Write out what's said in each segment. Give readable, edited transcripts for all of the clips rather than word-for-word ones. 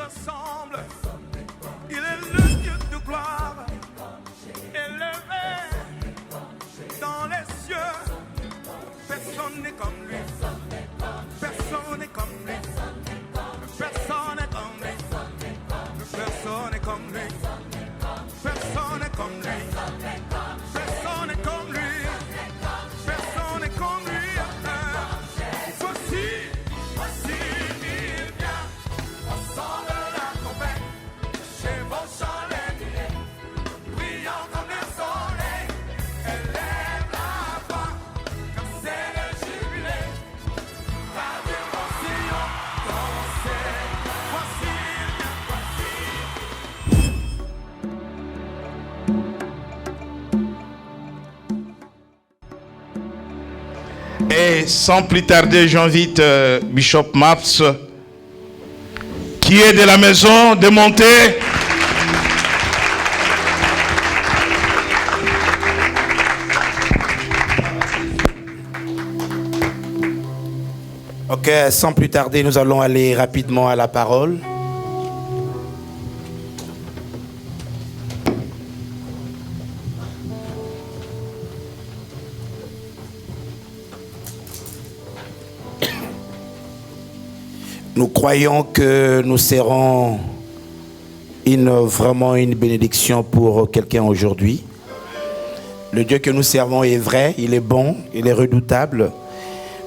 ressemble. Il est le Dieu de gloire, élevé dans les cieux. Personne n'est comme lui. Personne n'est comme lui. Personne n'est comme lui. Personne n'est comme lui. Personne n'est comme lui. Personne n'est comme lui. Personne n'est comme lui. Voici, il vient. Ensemble la trompette. Chevauchant les nuées. Brillant comme le soleil. Élève la voix. Car c'est le jubilé. Radio Sion. Dansez. Voici, il vient. Et sans plus tarder, j'invite Bishop Maps, qui est de la maison, de monter. Ok, sans plus tarder, nous allons aller rapidement à la parole. Nous croyons que nous serons vraiment une bénédiction pour quelqu'un aujourd'hui. Le Dieu que nous servons est vrai, il est bon, il est redoutable.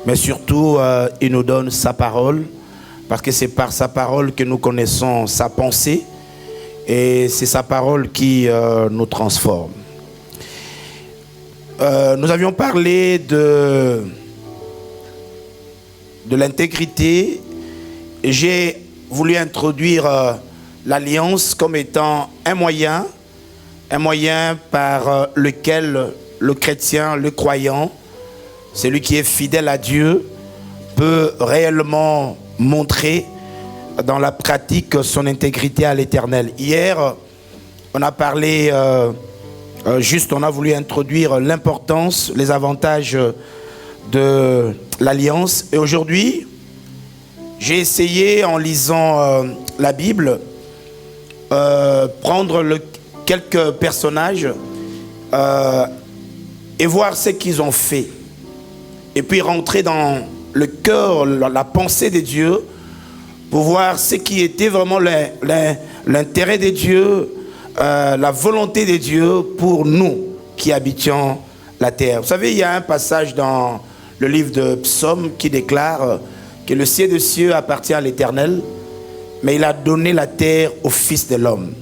Mais surtout, il nous donne sa parole, parce que c'est par sa parole que nous connaissons sa pensée, et c'est sa parole qui nous transforme. Nous avions parlé de l'intégrité. J'ai voulu introduire l'alliance comme étant un moyen par lequel le chrétien, le croyant, celui qui est fidèle à Dieu, peut réellement montrer dans la pratique son intégrité à l'Éternel. Hier, on a parlé, on a voulu introduire l'importance, les avantages de l'alliance. Et aujourd'hui, j'ai essayé, en lisant la Bible, prendre quelques personnages et voir ce qu'ils ont fait. Et puis rentrer dans le cœur, la pensée de Dieu, pour voir ce qui était vraiment l'intérêt de Dieu, la volonté de Dieu pour nous qui habitions la terre. Vous savez, il y a un passage dans le livre de Psaume qui déclare que le ciel des cieux appartient à l'Éternel, mais il a donné la terre au Fils de l'homme.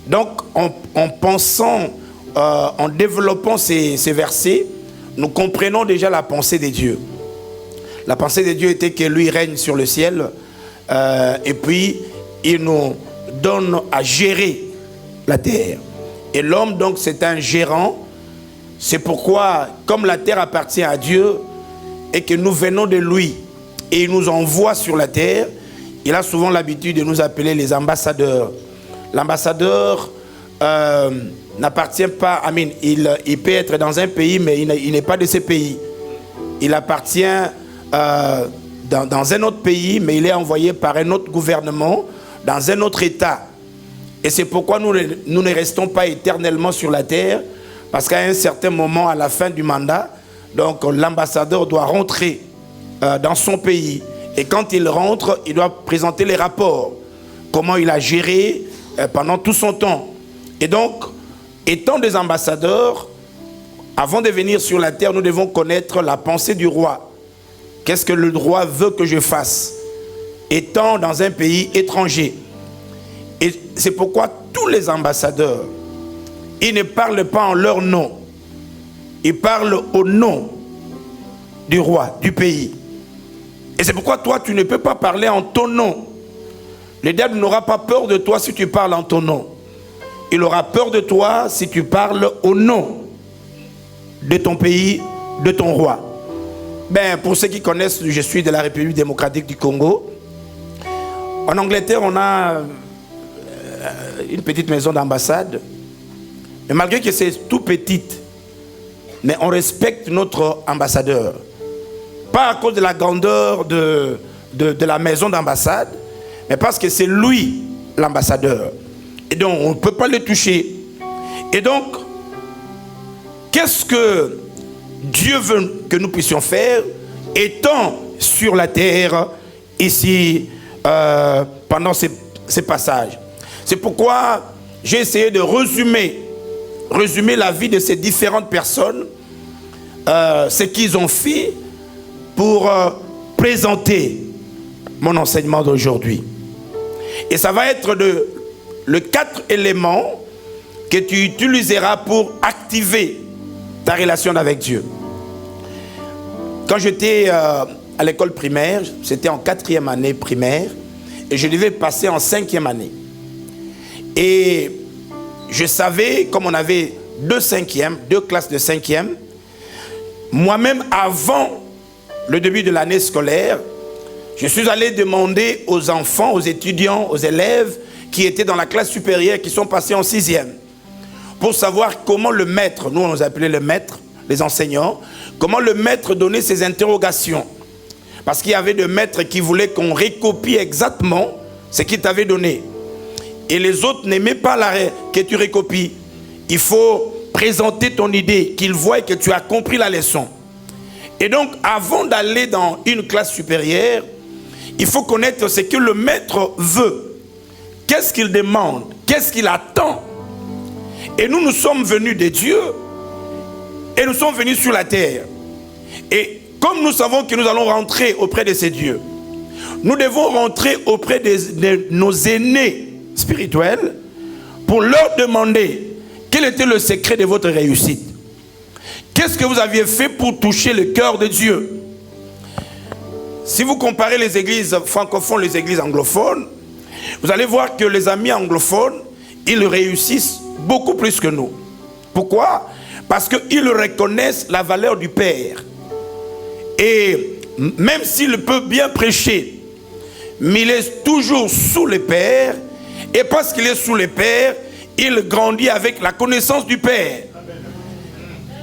Donc, en pensant, en développant ces versets, nous comprenons déjà la pensée de Dieu. La pensée de Dieu était que lui règne sur le ciel, et puis il nous donne à gérer la terre. Et l'homme, donc, c'est un gérant. C'est pourquoi, comme la terre appartient à Dieu, et que nous venons de lui, et il nous envoie sur la terre, il a souvent l'habitude de nous appeler les ambassadeurs. L'ambassadeur n'appartient pas, il peut être dans un pays, mais il n'est pas de ce pays. Il appartient dans un autre pays, mais il est envoyé par un autre gouvernement, dans un autre État. Et c'est pourquoi nous ne restons pas éternellement sur la terre, parce qu'à un certain moment, à la fin du mandat, donc l'ambassadeur doit rentrer dans son pays. Et quand il rentre, il doit présenter les rapports. Comment il a géré pendant tout son temps. Et donc, étant des ambassadeurs, avant de venir sur la terre, nous devons connaître la pensée du roi. Qu'est-ce que le roi veut que je fasse, étant dans un pays étranger. Et c'est pourquoi tous les ambassadeurs, ils ne parlent pas en leur nom. Ils parlent au nom du roi, du pays. Et c'est pourquoi toi, tu ne peux pas parler en ton nom. Le diable n'aura pas peur de toi si tu parles en ton nom. Il aura peur de toi si tu parles au nom de ton pays, de ton roi. Ben, pour ceux qui connaissent, je suis de la République démocratique du Congo. En Angleterre, on a une petite maison d'ambassade. Mais malgré que c'est tout petite, mais on respecte notre ambassadeur. Pas à cause de la grandeur de la maison d'ambassade, mais parce que c'est lui l'ambassadeur. Et donc, on ne peut pas le toucher. Et donc, qu'est-ce que Dieu veut que nous puissions faire étant sur la terre, ici, pendant ces passages? C'est pourquoi j'ai essayé de résumer la vie de ces différentes personnes, ce qu'ils ont fait pour présenter mon enseignement d'aujourd'hui. Et ça va être les 4 éléments que tu utiliseras pour activer ta relation avec Dieu. Quand j'étais à l'école primaire, c'était en 4e année primaire, et je devais passer en 5e année. Et je savais, comme on avait 2 classes de 5e, moi-même, avant le début de l'année scolaire, je suis allé demander aux enfants, aux étudiants, aux élèves qui étaient dans la classe supérieure, qui sont passés en 6e, pour savoir comment le maître, nous on nous appelait le maître, les enseignants, comment le maître donnait ses interrogations. Parce qu'il y avait des maîtres qui voulaient qu'on récopie exactement ce qu'il t'avait donné. Et les autres n'aimaient pas que tu récopies. Il faut présenter ton idée, qu'ils voient que tu as compris la leçon. Et donc, avant d'aller dans une classe supérieure, il faut connaître ce que le maître veut. Qu'est-ce qu'il demande? Qu'est-ce qu'il attend? Et nous sommes venus de Dieu et nous sommes venus sur la terre. Et comme nous savons que nous allons rentrer auprès de ces dieux, nous devons rentrer auprès de nos aînés spirituels pour leur demander quel était le secret de votre réussite. Qu'est-ce que vous aviez fait pour toucher le cœur de Dieu? Si vous comparez les églises francophones, les églises anglophones, vous allez voir que les amis anglophones, ils réussissent beaucoup plus que nous. Pourquoi? Parce qu'ils reconnaissent la valeur du Père. Et même s'il peut bien prêcher, mais il est toujours sous le Père. Et parce qu'il est sous le Père, il grandit avec la connaissance du Père.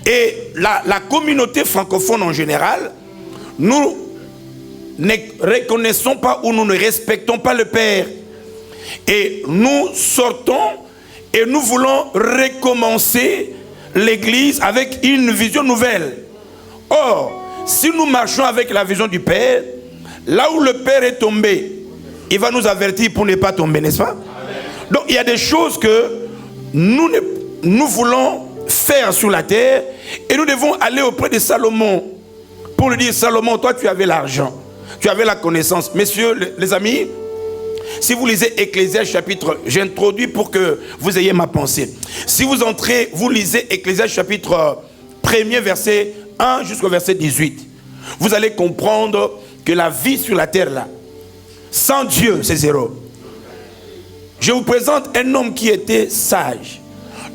Et la communauté francophone en général, nous ne reconnaissons pas ou nous ne respectons pas le Père. Et nous sortons et nous voulons recommencer l'église avec une vision nouvelle. Or, si nous marchons avec la vision du Père, là où le Père est tombé, il va nous avertir pour ne pas tomber, n'est-ce pas? Amen. Donc il y a des choses que nous voulons faire sur la terre et nous devons aller auprès de Salomon pour lui dire: Salomon, toi tu avais l'argent, tu avais la connaissance. Messieurs les amis, si vous lisez Ecclésiaste chapitre, j'introduis pour que vous ayez ma pensée. Si vous entrez, vous lisez Ecclésiaste chapitre 1er verset 1 jusqu'au verset 18. Vous allez comprendre que la vie sur la terre là, sans Dieu, c'est zéro. Je vous présente un homme qui était sage,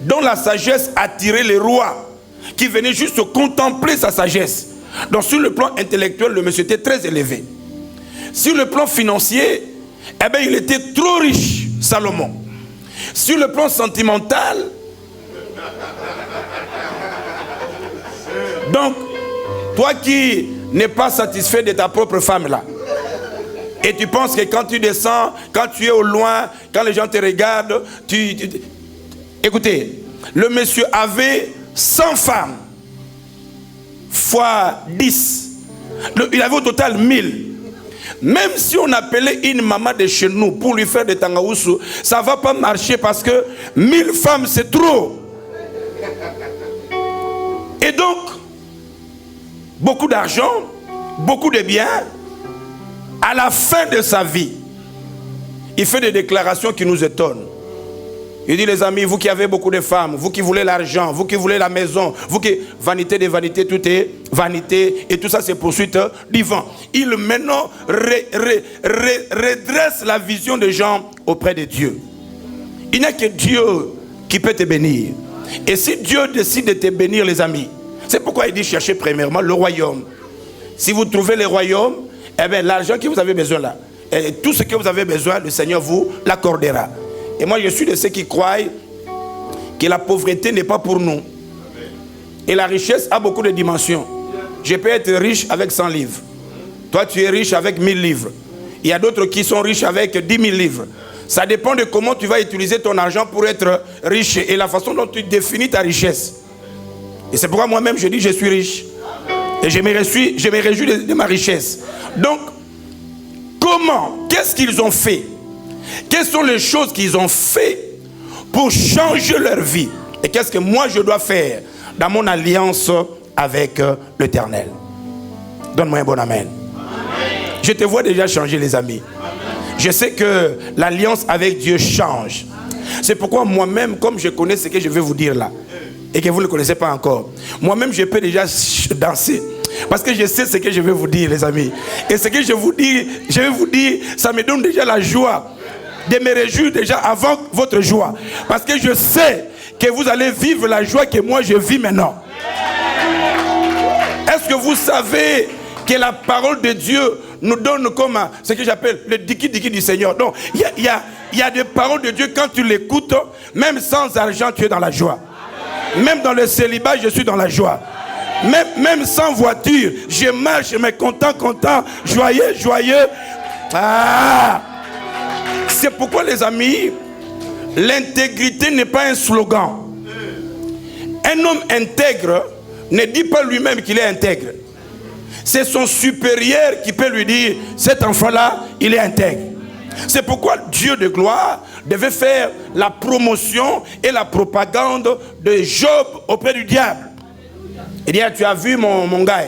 dont la sagesse attirait les rois, qui venaient juste contempler sa sagesse. Donc sur le plan intellectuel, le monsieur était très élevé. Sur le plan financier, eh bien, il était trop riche, Salomon. Sur le plan sentimental, donc, toi qui n'es pas satisfait de ta propre femme là, et tu penses que quand tu descends, quand tu es au loin, quand les gens te regardent, écoutez, le monsieur avait 100 femmes, fois 10. Il avait au total 1000. Même si on appelait une maman de chez nous pour lui faire des tangaoussou, ça ne va pas marcher parce que 1000 femmes c'est trop. Et donc, beaucoup d'argent, beaucoup de biens. À la fin de sa vie, il fait des déclarations qui nous étonnent. Il dit: les amis, vous qui avez beaucoup de femmes, vous qui voulez l'argent, vous qui voulez la maison, vous qui... Vanité des vanités, tout est vanité. Et tout ça, c'est poursuite du vent. Il maintenant redresse la vision des gens auprès de Dieu. Il n'y a que Dieu qui peut te bénir. Et si Dieu décide de te bénir, les amis, c'est pourquoi il dit: cherchez premièrement le royaume. Si vous trouvez le royaume, eh bien, l'argent que vous avez besoin là, et tout ce que vous avez besoin, le Seigneur vous l'accordera. Et moi, je suis de ceux qui croient que la pauvreté n'est pas pour nous. Et la richesse a beaucoup de dimensions. Je peux être riche avec 100 livres. Toi, tu es riche avec 1000 livres. Il y a d'autres qui sont riches avec 10 000 livres. Ça dépend de comment tu vas utiliser ton argent pour être riche et la façon dont tu définis ta richesse. Et c'est pourquoi moi-même je dis je suis riche. Et je me réjouis de ma richesse. Donc, comment? Qu'est-ce qu'ils ont fait? Quelles sont les choses qu'ils ont fait pour changer leur vie? Et qu'est-ce que moi je dois faire dans mon alliance avec l'Éternel? Donne-moi un bon amen. Je te vois déjà changer, les amis. Je sais que l'alliance avec Dieu change. C'est pourquoi moi-même, comme je connais ce que je vais vous dire là, et que vous ne le connaissez pas encore, moi-même je peux déjà danser. Parce que je sais ce que je vais vous dire, les amis. Et ce que je vais vous dire, ça me donne déjà la joie de me réjouir déjà avant votre joie. Parce que je sais que vous allez vivre la joie que moi je vis maintenant. Est-ce que vous savez que la parole de Dieu nous donne comme ce que j'appelle le diki-diki du Seigneur? Donc, il y a des paroles de Dieu, quand tu l'écoutes, même sans argent, tu es dans la joie. Même dans le célibat, je suis dans la joie. Même sans voiture, je marche, mais content, joyeux. Ah! C'est pourquoi, les amis, l'intégrité n'est pas un slogan. Un homme intègre ne dit pas lui-même qu'il est intègre. C'est son supérieur qui peut lui dire, cet enfant-là, il est intègre. C'est pourquoi Dieu de gloire devait faire la promotion et la propagande de Job auprès du diable. Il dit, tu as vu mon gars.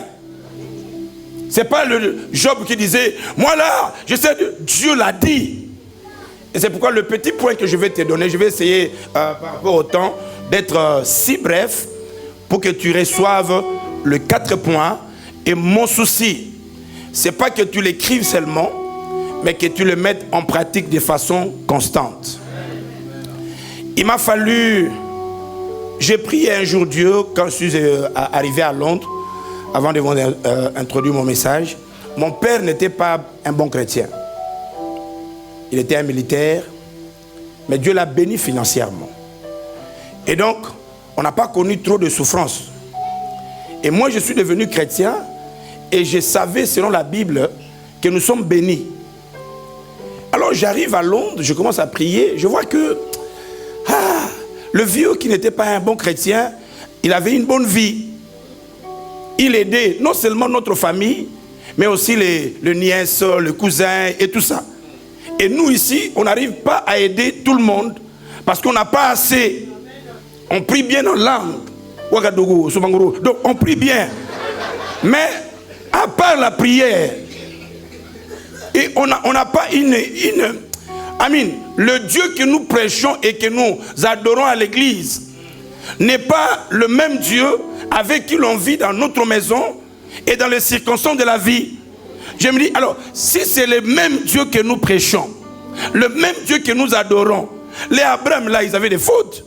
C'est pas le Job qui disait, moi là, je sais, Dieu l'a dit. Et c'est pourquoi le petit point que je vais te donner, je vais essayer par rapport au temps d'être si bref pour que tu reçoives les 4 points. Et mon souci, c'est pas que tu l'écrives seulement, mais que tu le mettes en pratique de façon constante. Il m'a fallu, j'ai prié un jour Dieu quand je suis arrivé à Londres, avant de vous introduire mon message. Mon père n'était pas un bon chrétien. Il était un militaire, mais Dieu l'a béni financièrement. Et donc, on n'a pas connu trop de souffrance. Et moi, je suis devenu chrétien et je savais, selon la Bible, que nous sommes bénis. Alors, j'arrive à Londres, je commence à prier, je vois que le vieux qui n'était pas un bon chrétien, il avait une bonne vie. Il aidait non seulement notre famille, mais aussi les nièces, les cousins et tout ça. Et nous ici, on n'arrive pas à aider tout le monde parce qu'on n'a pas assez. On prie bien en langue. Donc on prie bien. Mais à part la prière, et on n'a pas le Dieu que nous prêchons et que nous adorons à l'église n'est pas le même Dieu avec qui l'on vit dans notre maison et dans les circonstances de la vie. Je me dis, alors, si c'est le même Dieu que nous prêchons, le même Dieu que nous adorons, les Abraham là, ils avaient des fautes.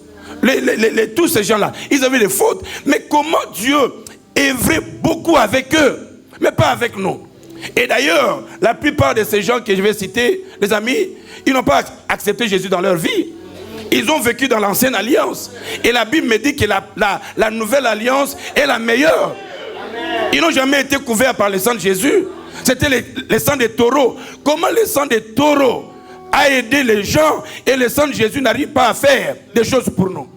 Tous ces gens là, ils avaient des fautes. Mais comment Dieu œuvrait beaucoup avec eux, mais pas avec nous? Et d'ailleurs, la plupart de ces gens que je vais citer, les amis, ils n'ont pas accepté Jésus dans leur vie. Ils ont vécu dans l'ancienne alliance. Et la Bible me dit que la nouvelle alliance est la meilleure. Ils n'ont jamais été couverts par le sang de Jésus. C'était le sang des taureaux. Comment le sang des taureaux a aidé les gens et le sang de Jésus n'arrive pas à faire des choses pour nous?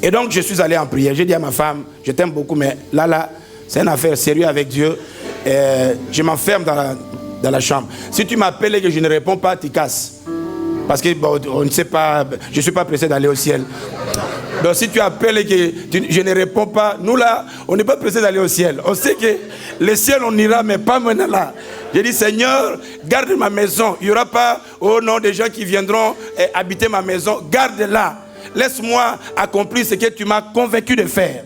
Et donc je suis allé en prière. J'ai dit à ma femme, je t'aime beaucoup, mais là, c'est une affaire sérieuse avec Dieu. Je m'enferme dans la chambre. Si tu m'appelles et que je ne réponds pas, tu casses. Parce que on ne sait pas, je ne suis pas pressé d'aller au ciel. Donc si tu appelles et que je ne réponds pas, nous là, on n'est pas pressé d'aller au ciel. On sait que le ciel on ira, mais pas maintenant là. J'ai dit, Seigneur, garde ma maison. Il n'y aura pas, oh non, des gens qui viendront habiter ma maison. Garde-la. Laisse-moi accomplir ce que tu m'as convaincu de faire.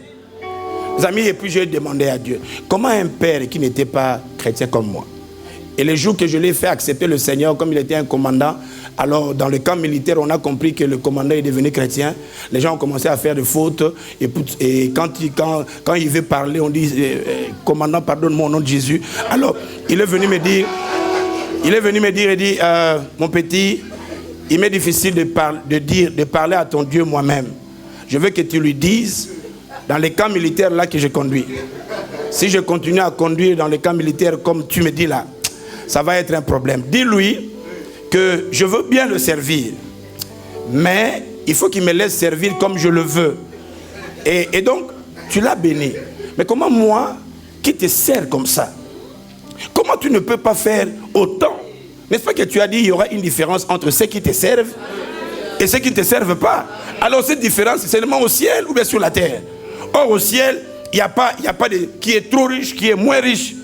Les amis, et puis j'ai demandé à Dieu, comment un père qui n'était pas chrétien comme moi, et les jours que je l'ai fait accepter le Seigneur, comme il était un commandant, alors dans le camp militaire, on a compris que le commandant est devenu chrétien. Les gens ont commencé à faire des fautes. Et quand il veut parler, on dit, commandant, pardonne-moi au nom de Jésus. Alors, il est venu me dire, il dit, mon petit, il m'est difficile de parler à ton Dieu moi-même. Je veux que tu lui dises, dans les camps militaires là que je conduis, si je continue à conduire dans les camps militaires comme tu me dis là, ça va être un problème. Dis-lui que je veux bien le servir, mais il faut qu'il me laisse servir comme je le veux. Et donc, tu l'as béni. Mais comment moi, qui te sers comme ça, comment tu ne peux pas faire autant? N'est-ce pas que tu as dit qu'il y aura une différence entre ceux qui te servent et ceux qui ne te servent pas? Alors cette différence, c'est seulement au ciel ou bien sur la terre? Or au ciel, il n'y a pas de qui est trop riche, qui est moins riche.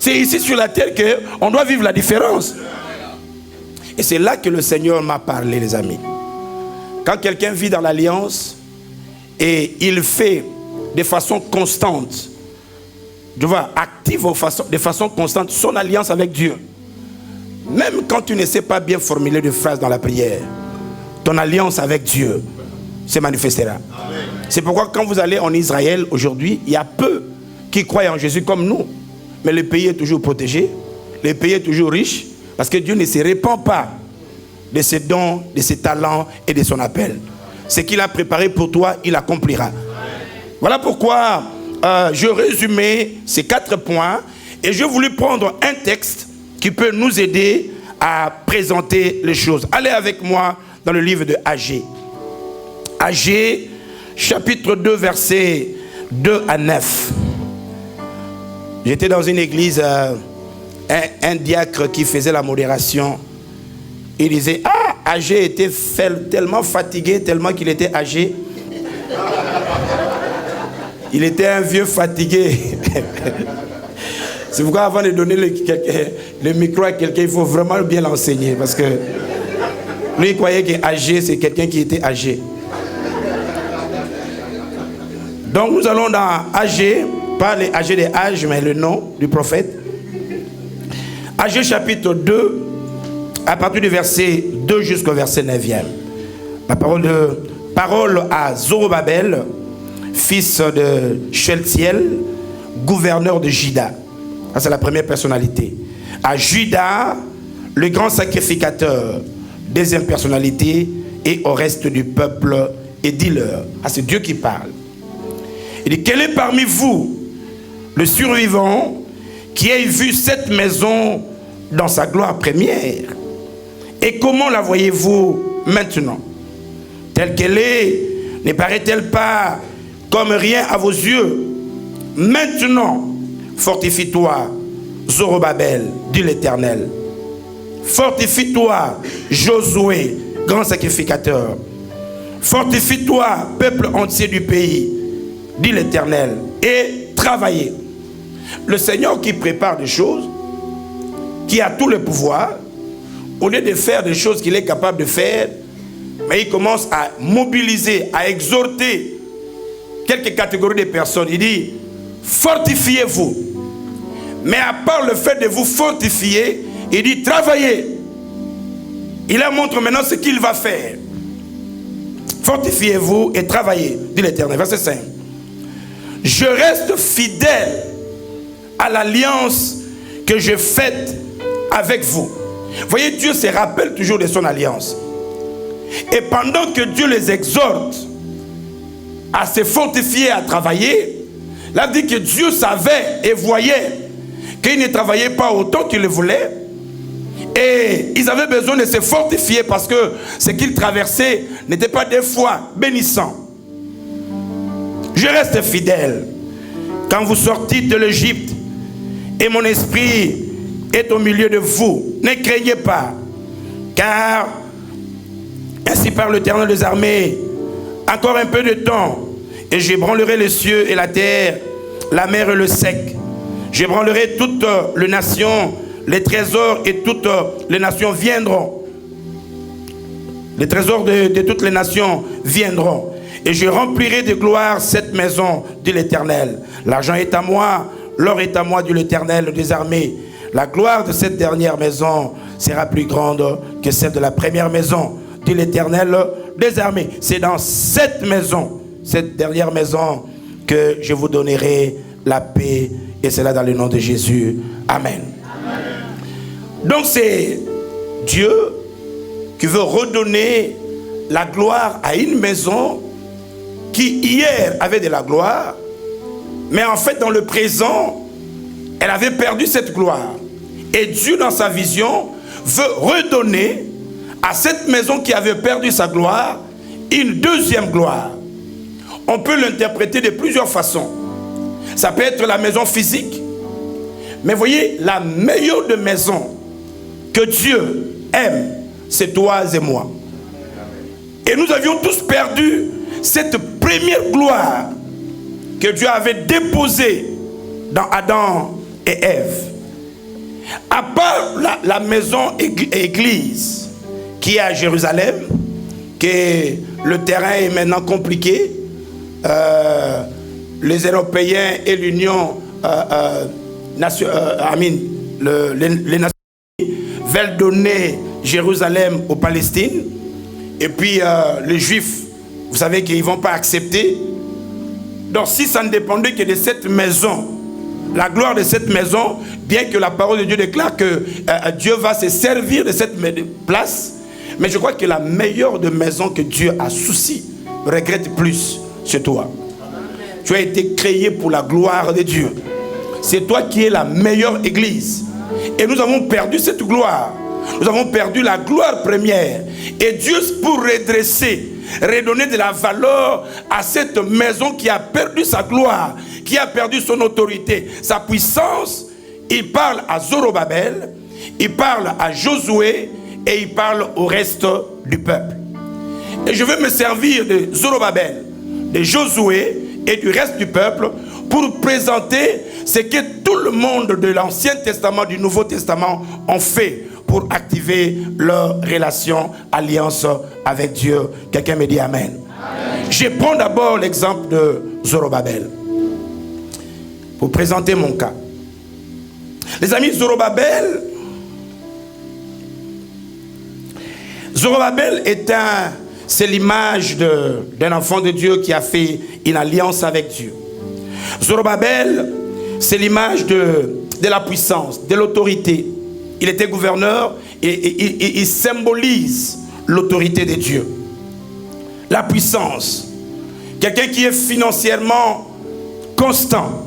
C'est ici sur la terre qu'on doit vivre la différence. Et c'est là que le Seigneur m'a parlé, les amis. Quand quelqu'un vit dans l'alliance et il fait de façon constante, tu vois, active de façon constante son alliance avec Dieu, même quand tu ne sais pas bien formuler de phrases dans la prière, ton alliance avec Dieu se manifestera. C'est pourquoi quand vous allez en Israël aujourd'hui, il y a peu qui croient en Jésus comme nous. Mais le pays est toujours protégé, le pays est toujours riche, parce que Dieu ne se répand pas de ses dons, de ses talents et de son appel. Ce qu'il a préparé pour toi, il accomplira. Voilà pourquoi je résumais ces 4 points et je voulais prendre un texte qui peut nous aider à présenter les choses. Allez avec moi dans le livre de Agé. Agé, chapitre 2, versets 2 à 9. J'étais dans une église, un diacre qui faisait la modération. Il disait, Agé était tellement fatigué, tellement qu'il était âgé. Il était un vieux fatigué. C'est pourquoi avant de donner le micro à quelqu'un, il faut vraiment bien l'enseigner. Parce que lui, il croyait qu'âgé, c'est quelqu'un qui était âgé. Donc nous allons dans Agé, pas les Agé des âges, mais le nom du prophète. Agé chapitre 2, à partir du verset 2 jusqu'au verset 9e. La parole à Zorobabel, fils de Sheltiel, gouverneur de Juda. Ça, c'est la première personnalité. À Juda, le grand sacrificateur. Deuxième personnalité, et au reste du peuple, et dis-leur. C'est Dieu qui parle. Il dit, quel est parmi vous le survivant qui ait vu cette maison dans sa gloire première? Et comment la voyez-vous maintenant? Telle qu'elle est, ne paraît-elle pas comme rien à vos yeux? Maintenant, fortifie-toi, Zorobabel, dit l'Éternel. Fortifie-toi, Josué, grand sacrificateur. Fortifie-toi, peuple entier du pays, dit l'Éternel, et travaillez. Le Seigneur qui prépare des choses, qui a tout le pouvoir, au lieu de faire des choses qu'il est capable de faire, mais il commence à mobiliser, à exhorter quelques catégories de personnes. Il dit, fortifiez-vous. Mais à part le fait de vous fortifier, il dit, travaillez. Il leur montre maintenant ce qu'il va faire. Fortifiez-vous et travaillez, dit l'Éternel. Verset 5. Je reste fidèle à l'alliance que je faite avec vous. Voyez, Dieu se rappelle toujours de son alliance. Et pendant que Dieu les exhorte à se fortifier, à travailler, là dit que Dieu savait et voyait qu'ils ne travaillaient pas autant qu'ils le voulaient. Et ils avaient besoin de se fortifier parce que ce qu'ils traversaient n'était pas des fois bénissant. Je reste fidèle. Quand vous sortez de l'Égypte et mon esprit est au milieu de vous, ne craignez pas, car ainsi parle l'Éternel des armées, encore un peu de temps et j'ébranlerai les cieux et la terre, la mer et le sec. J'ébranlerai toutes les nations, les trésors et toutes les nations viendront. Les trésors de toutes les nations viendront. Et je remplirai de gloire cette maison, dit l'Éternel. L'argent est à moi, l'or est à moi, dit l'Éternel des armées. La gloire de cette dernière maison sera plus grande que celle de la première maison, dit l'Éternel des armées. C'est dans cette maison, cette dernière maison, que je vous donnerai la paix. Et c'est là dans le nom de Jésus. Amen. Amen. Donc c'est Dieu qui veut redonner la gloire à une maison qui hier avait de la gloire, mais en fait dans le présent, elle avait perdu cette gloire. Et Dieu, dans sa vision, veut redonner à cette maison qui avait perdu sa gloire une deuxième gloire. On peut l'interpréter de plusieurs façons. Ça peut être la maison physique. Mais voyez, la meilleure des maisons que Dieu aime, c'est toi et moi. Et nous avions tous perdu cette première gloire que Dieu avait déposée dans Adam et Ève. À part la maison église qui est à Jérusalem, que le terrain est maintenant compliqué, les Européens et l'Union, les nations veulent donner Jérusalem aux Palestines, et puis les Juifs, vous savez qu'ils ne vont pas accepter. Donc si ça ne dépendait que de cette maison, la gloire de cette maison, bien que la parole de Dieu déclare que Dieu va se servir de cette place, mais je crois que la meilleure des maisons que Dieu a souci, regrette plus, c'est toi. Tu as été créé pour la gloire de Dieu. C'est toi qui es la meilleure église. Et nous avons perdu cette gloire. Nous avons perdu la gloire première. Et Dieu, pour redresser, redonner de la valeur à cette maison qui a perdu sa gloire, qui a perdu son autorité, sa puissance, il parle à Zorobabel, il parle à Josué et il parle au reste du peuple. Et je vais me servir de Zorobabel, de Josué et du reste du peuple pour présenter ce que tout le monde de l'Ancien Testament, du Nouveau Testament ont fait pour activer leur relation, alliance avec Dieu. Quelqu'un me dit Amen. Amen. Je prends d'abord l'exemple de Zorobabel pour présenter mon cas. Les amis, Zorobabel c'est l'image d'un enfant de Dieu qui a fait une alliance avec Dieu. Zorobabel, c'est l'image de la puissance, de l'autorité. Il était gouverneur et il symbolise l'autorité de Dieu. La puissance. Quelqu'un qui est financièrement constant.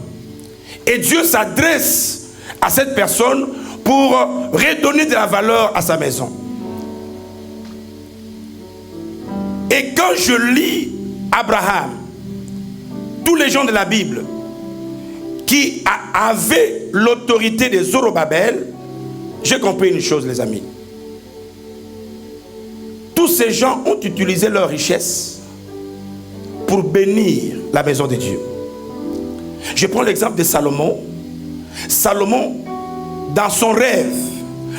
Et Dieu s'adresse à cette personne pour redonner de la valeur à sa maison. Et quand je lis Abraham, tous les gens de la Bible qui avaient l'autorité de Zorobabel, j'ai compris une chose, les amis. Tous ces gens ont utilisé leur richesse pour bénir la maison de Dieu. Je prends l'exemple de Salomon. Salomon, dans son rêve,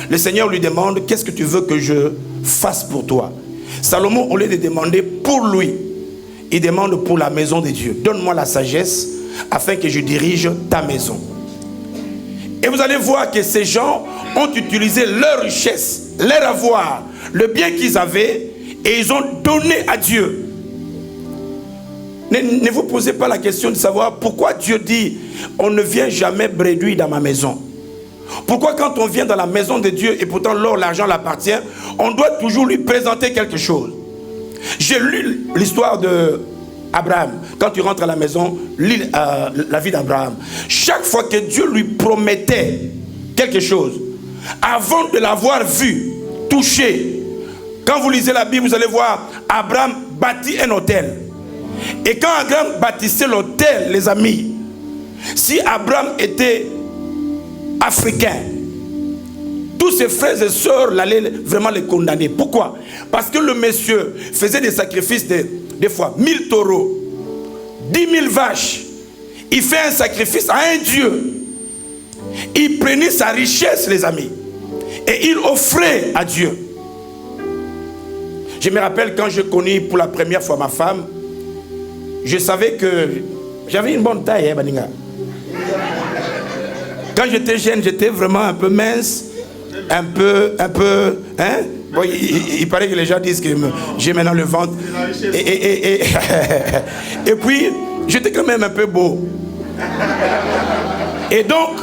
le Seigneur lui demande: qu'est-ce que tu veux que je fasse pour toi? Salomon, au lieu de demander pour lui, il demande pour la maison de Dieu. Donne-moi la sagesse afin que je dirige ta maison. Et vous allez voir que ces gens ont utilisé leur richesse, leur avoir, le bien qu'ils avaient, et ils ont donné à Dieu. Ne vous posez pas la question de savoir pourquoi Dieu dit: on ne vient jamais bredouille dans ma maison. Pourquoi quand on vient dans la maison de Dieu et pourtant l'or, l'argent l'appartient, on doit toujours lui présenter quelque chose? J'ai lu l'histoire de Abraham. Quand tu rentres à la maison, lis la vie d'Abraham. Chaque fois que Dieu lui promettait quelque chose, avant de l'avoir vu, touché, quand vous lisez la Bible, vous allez voir Abraham bâtit un autel. Et quand Abraham bâtissait l'autel, les amis, si Abraham était africain, tous ses frères et sœurs allaient vraiment les condamner. Pourquoi? Parce que le monsieur faisait des sacrifices des fois 1000 taureaux, 10 000 vaches. Il fait un sacrifice à un Dieu. Il prenait sa richesse, les amis, et il offrait à Dieu. Je me rappelle quand je connus pour la première fois ma femme, je savais que j'avais une bonne taille, hein, Baninga. Quand j'étais jeune, j'étais vraiment un peu mince, un peu, hein? Bon, il paraît que les gens disent que j'ai maintenant le ventre. Et puis, j'étais quand même un peu beau. Et donc,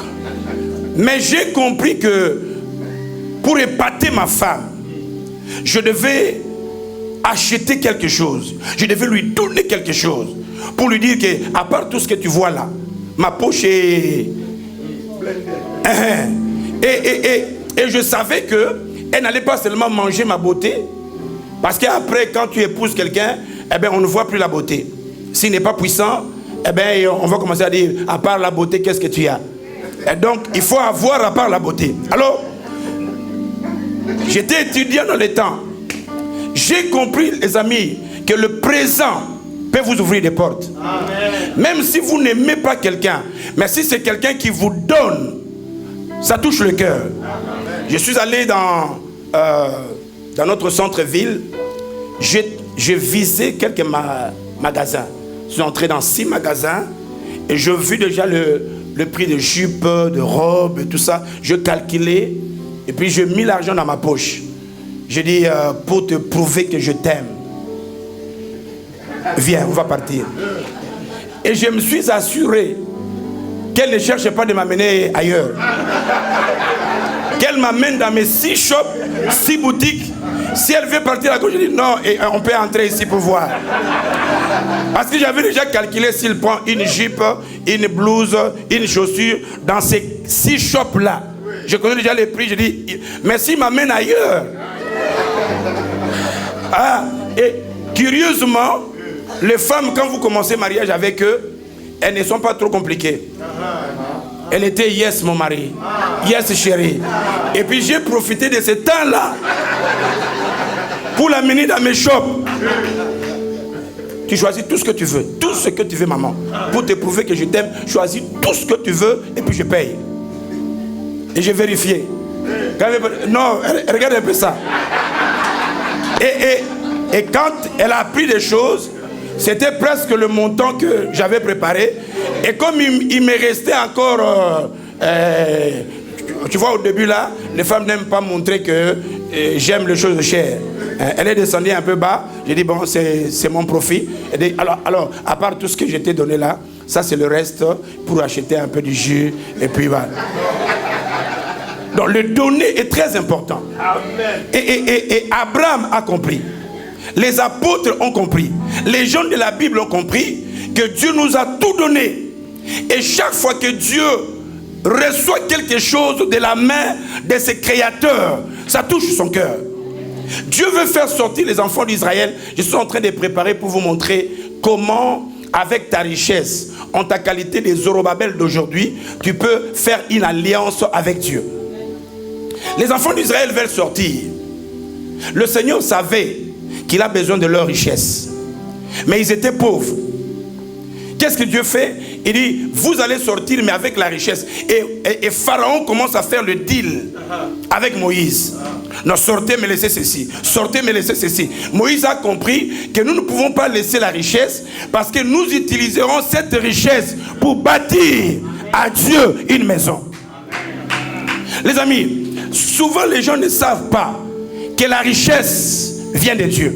mais j'ai compris que pour épater ma femme, je devais acheter quelque chose. Je devais lui donner quelque chose. Pour lui dire que, à part tout ce que tu vois là, ma poche est... Et je savais qu'elle n'allait pas seulement manger ma beauté, parce qu'après, quand tu épouses quelqu'un, eh bien, on ne voit plus la beauté. S'il n'est pas puissant, eh bien, on va commencer à dire, à part la beauté, qu'est-ce que tu as? Et donc, il faut avoir à part la beauté. Alors, j'étais étudiant dans les temps. J'ai compris, les amis, que le présent peut vous ouvrir des portes. Amen. Même si vous n'aimez pas quelqu'un, mais si c'est quelqu'un qui vous donne, ça touche le cœur. Je suis allé dans notre centre-ville. J'ai visé quelques magasins. Je suis entré dans 6 magasins et je vis déjà le prix de jupes, de robes et tout ça. Je calculais et puis j'ai mis l'argent dans ma poche. J'ai dit, pour te prouver que je t'aime, viens, on va partir. Et je me suis assuré qu'elle ne cherche pas de m'amener ailleurs. Qu'elle m'amène dans mes 6 shops, 6 boutiques. Si elle veut partir à gauche, je dis non, et on peut entrer ici pour voir. Parce que j'avais déjà calculé s'il prend une jupe, une blouse, une chaussure, dans ces 6 shops-là. Je connais déjà les prix, je dis, mais s'il m'amène ailleurs. Ah, et curieusement, les femmes, quand vous commencez le mariage avec eux, elles ne sont pas trop compliquées. Elle était yes mon mari, yes chérie. Et puis j'ai profité de ce temps-là pour l'amener dans mes shops. Tu choisis tout ce que tu veux, tout ce que tu veux maman. Pour te prouver que je t'aime, choisis tout ce que tu veux et puis je paye. Et j'ai vérifié. Non, regarde un peu ça. Et quand elle a appris des choses, c'était presque le montant que j'avais préparé. Et comme il me restait encore... tu vois, au début là, les femmes n'aiment pas montrer que j'aime les choses chères. Elle est descendue un peu bas. J'ai dit, bon, c'est mon profit. Et alors, à part tout ce que je t'ai donné là, ça c'est le reste pour acheter un peu du jus. Et puis voilà. Donc le donner est très important. Amen. Et Abraham a compris. Les apôtres ont compris. Les gens de la Bible ont compris que Dieu nous a tout donné. Et chaque fois que Dieu reçoit quelque chose de la main de ses créateurs, ça touche son cœur. Dieu veut faire sortir les enfants d'Israël. Je suis en train de préparer pour vous montrer comment, avec ta richesse, en ta qualité des Zorobabel d'aujourd'hui, tu peux faire une alliance avec Dieu. Les enfants d'Israël veulent sortir. Le Seigneur savait qu'il a besoin de leur richesse. Mais ils étaient pauvres. Qu'est-ce que Dieu fait? Il dit, vous allez sortir, mais avec la richesse. Et Pharaon commence à faire le deal avec Moïse. Non, sortez, mais laissez ceci. Sortez, mais laissez ceci. Moïse a compris que nous ne pouvons pas laisser la richesse parce que nous utiliserons cette richesse pour bâtir à Dieu une maison. Les amis, souvent les gens ne savent pas que la richesse vient de Dieu.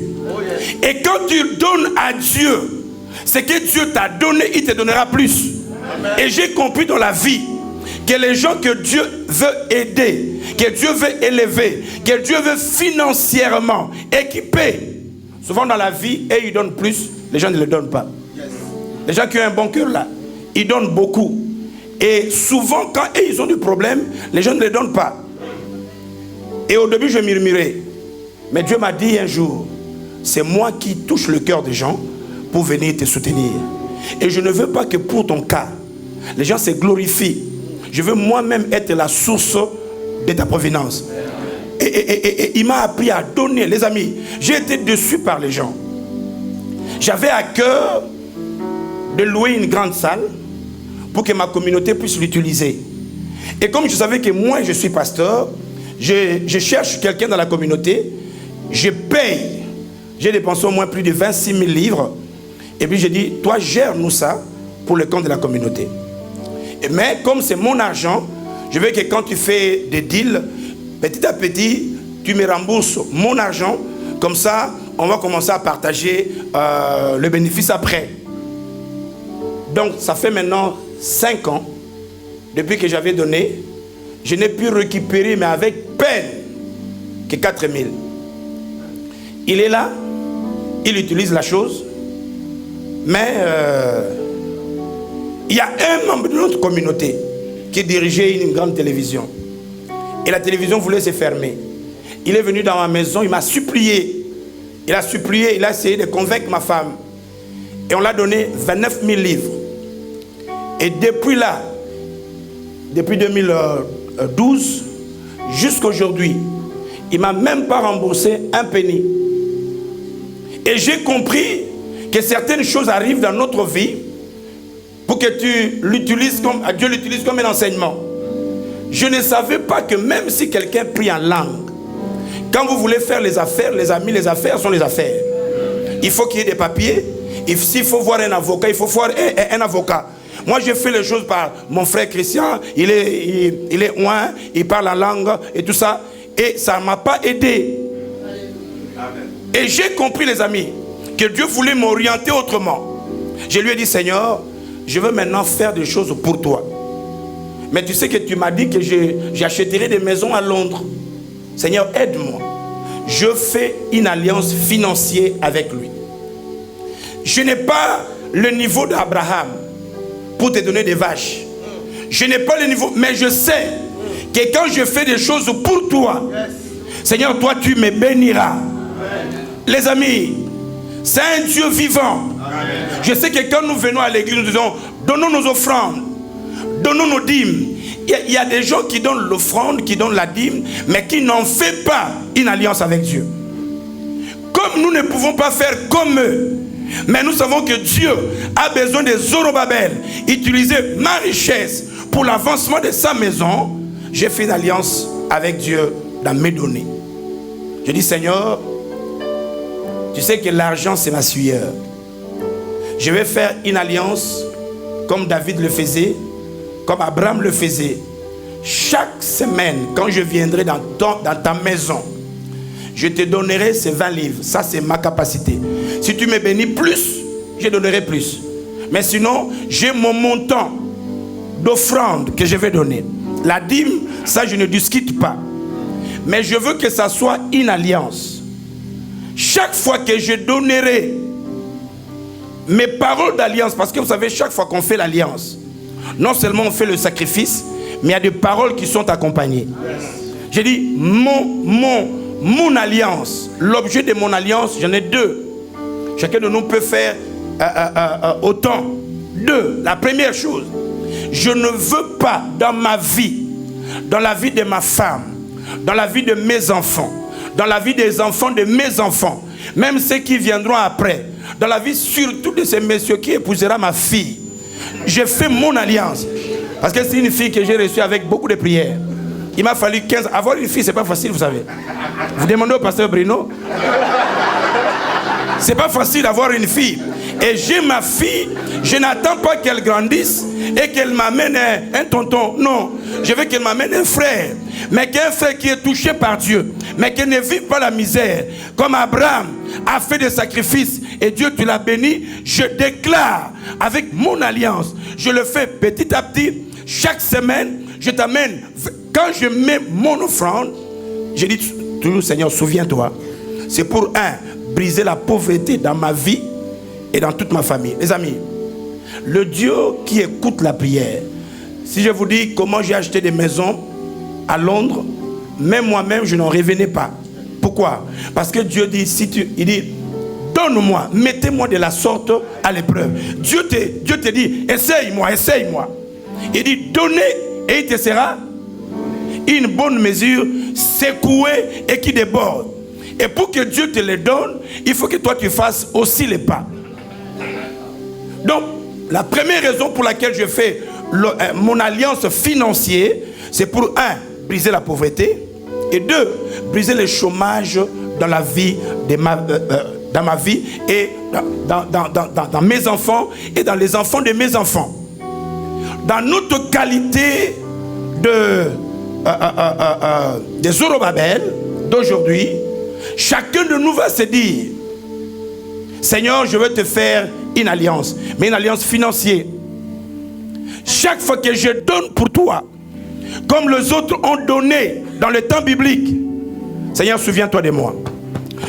Et quand tu donnes à Dieu ce que Dieu t'a donné, il te donnera plus. Et j'ai compris dans la vie que les gens que Dieu veut aider, que Dieu veut élever, que Dieu veut financièrement équiper, souvent dans la vie, et ils donnent plus, les gens ne le donnent pas. Les gens qui ont un bon cœur là, ils donnent beaucoup. Et souvent quand ils ont des problèmes, les gens ne les donnent pas. Et au début je murmurais. Mais Dieu m'a dit un jour, c'est moi qui touche le cœur des gens pour venir te soutenir. Et je ne veux pas que pour ton cas, les gens se glorifient. Je veux moi-même être la source de ta provenance. Et il m'a appris à donner. Les amis, j'ai été déçu par les gens. J'avais à cœur de louer une grande salle pour que ma communauté puisse l'utiliser. Et comme je savais que moi je suis pasteur, je cherche quelqu'un dans la communauté, je paye. J'ai dépensé au moins plus de 26 000 livres. Et puis j'ai dit, toi gère-nous ça pour le compte de la communauté. Mais comme c'est mon argent, je veux que quand tu fais des deals, petit à petit, tu me rembourses mon argent. Comme ça, on va commencer à partager le bénéfice après. Donc ça fait maintenant 5 ans, depuis que j'avais donné, je n'ai pu récupérer, mais avec peine, que 4 000. Il est là, il utilise la chose, mais il y a un membre de notre communauté qui dirigeait une grande télévision. et la télévision voulait se fermer. Il est venu dans ma maison, il m'a supplié. Il a supplié, il a essayé de convaincre ma femme. Et on l'a donné 29 000 livres. Et depuis là, depuis 2012, jusqu'à aujourd'hui, il ne m'a même pas remboursé un penny. Et j'ai compris que certaines choses arrivent dans notre vie pour que tu l'utilises comme, Dieu l'utilise comme un enseignement. Je ne savais pas que même si quelqu'un prie en langue, quand vous voulez faire les affaires, les amis, les affaires sont les affaires. Il faut qu'il y ait des papiers. S'il faut voir un avocat, il faut voir un avocat. Moi, je fais les choses par mon frère Christian. Il est ouin, il parle la langue et tout ça. Et ça ne m'a pas aidé. Et j'ai compris, les amis, que Dieu voulait m'orienter autrement. Je lui ai dit, Seigneur, je veux maintenant faire des choses pour toi. Mais tu sais que tu m'as dit que j'achèterai des maisons à Londres. Seigneur, aide-moi. Je fais une alliance financière avec lui. Je n'ai pas le niveau d'Abraham pour te donner des vaches. Je n'ai pas le niveau, mais je sais que quand je fais des choses pour toi, Seigneur, toi tu me béniras. Les amis, c'est un Dieu vivant. Je sais que quand nous venons à l'église, nous disons, donnons nos offrandes, donnons nos dîmes. Il y a des gens qui donnent l'offrande, qui donnent la dîme, mais qui n'en font pas une alliance avec Dieu. Comme nous ne pouvons pas faire comme eux, mais nous savons que Dieu a besoin de Zorobabel, utiliser ma richesse pour l'avancement de sa maison. J'ai fait une alliance avec Dieu dans mes données. Je dis, Seigneur, tu sais que l'argent c'est ma sueur. Je vais faire une alliance comme David le faisait, comme Abraham le faisait. Chaque semaine, quand je viendrai dans ta maison, je te donnerai ces 20 livres. Ça, c'est ma capacité. Si tu me bénis plus, je donnerai plus. Mais sinon, j'ai mon montant d'offrande que je vais donner. La dîme, ça, je ne discute pas. Mais je veux que ça soit une alliance. Chaque fois que je donnerai mes paroles d'alliance, parce que vous savez, chaque fois qu'on fait l'alliance, non seulement on fait le sacrifice, mais il y a des paroles qui sont accompagnées. J'ai dit, mon alliance, l'objet de mon alliance, j'en ai deux. Chacun de nous peut faire autant. Deux, la première chose, je ne veux pas dans ma vie, dans la vie de ma femme, dans la vie de mes enfants, dans la vie des enfants de mes enfants, même ceux qui viendront après, dans la vie surtout de ces messieurs qui épousera ma fille, j'ai fait mon alliance. Parce que c'est une fille que j'ai reçue avec beaucoup de prières. Il m'a fallu 15... Avoir une fille, c'est pas facile, vous savez. Vous demandez au pasteur Bruno. C'est pas facile d'avoir une fille. Et j'ai ma fille, je n'attends pas qu'elle grandisse et qu'elle m'amène un tonton. Non, je veux qu'elle m'amène un frère. Mais qu'un frère qui est touché par Dieu, mais qui ne vit pas la misère. Comme Abraham a fait des sacrifices et Dieu tu l'as béni, je déclare avec mon alliance, je le fais petit à petit, chaque semaine, je t'amène. Quand je mets mon offrande, je dis toujours, Seigneur, souviens-toi, c'est pour briser la pauvreté dans ma vie et dans toute ma famille. Les amis, le Dieu qui écoute la prière, si je vous dis comment j'ai acheté des maisons à Londres, même moi-même, je n'en revenais pas. Pourquoi? Parce que Dieu dit, il dit, donne-moi, mettez-moi de la sorte à l'épreuve. Dieu te dit, essaye-moi, essaye-moi. Il dit, donnez et il te sera une bonne mesure, secouée et qui déborde. Et pour que Dieu te le donne, il faut que toi tu fasses aussi les pas. Donc, la première raison pour laquelle je fais mon alliance financière, c'est pour briser la pauvreté, et deux, briser le chômage dans la vie dans ma vie et dans mes enfants et dans les enfants de mes enfants. Dans notre qualité de Zorobabel d'aujourd'hui, chacun de nous va se dire, Seigneur, je veux te faire une alliance, mais une alliance financière. Chaque fois que je donne pour toi, comme les autres ont donné dans le temps biblique, Seigneur, souviens-toi de moi.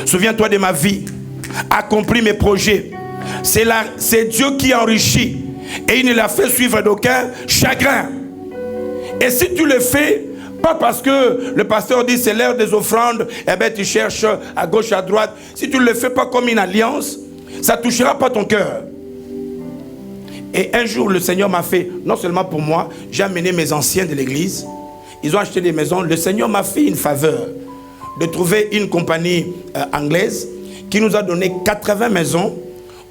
Souviens-toi de ma vie. Accomplis mes projets. C'est Dieu qui enrichit. Et il ne l'a fait suivre d'aucun chagrin. Et si tu le fais, Pas parce que le pasteur dit c'est l'heure des offrandes, eh bien tu cherches à gauche, à droite. Si tu ne le fais pas comme une alliance, ça ne touchera pas ton cœur. Et un jour, le Seigneur m'a fait, non seulement pour moi, j'ai amené mes anciens de l'église. Ils ont acheté des maisons. Le Seigneur m'a fait une faveur de trouver une compagnie anglaise qui nous a donné 80 maisons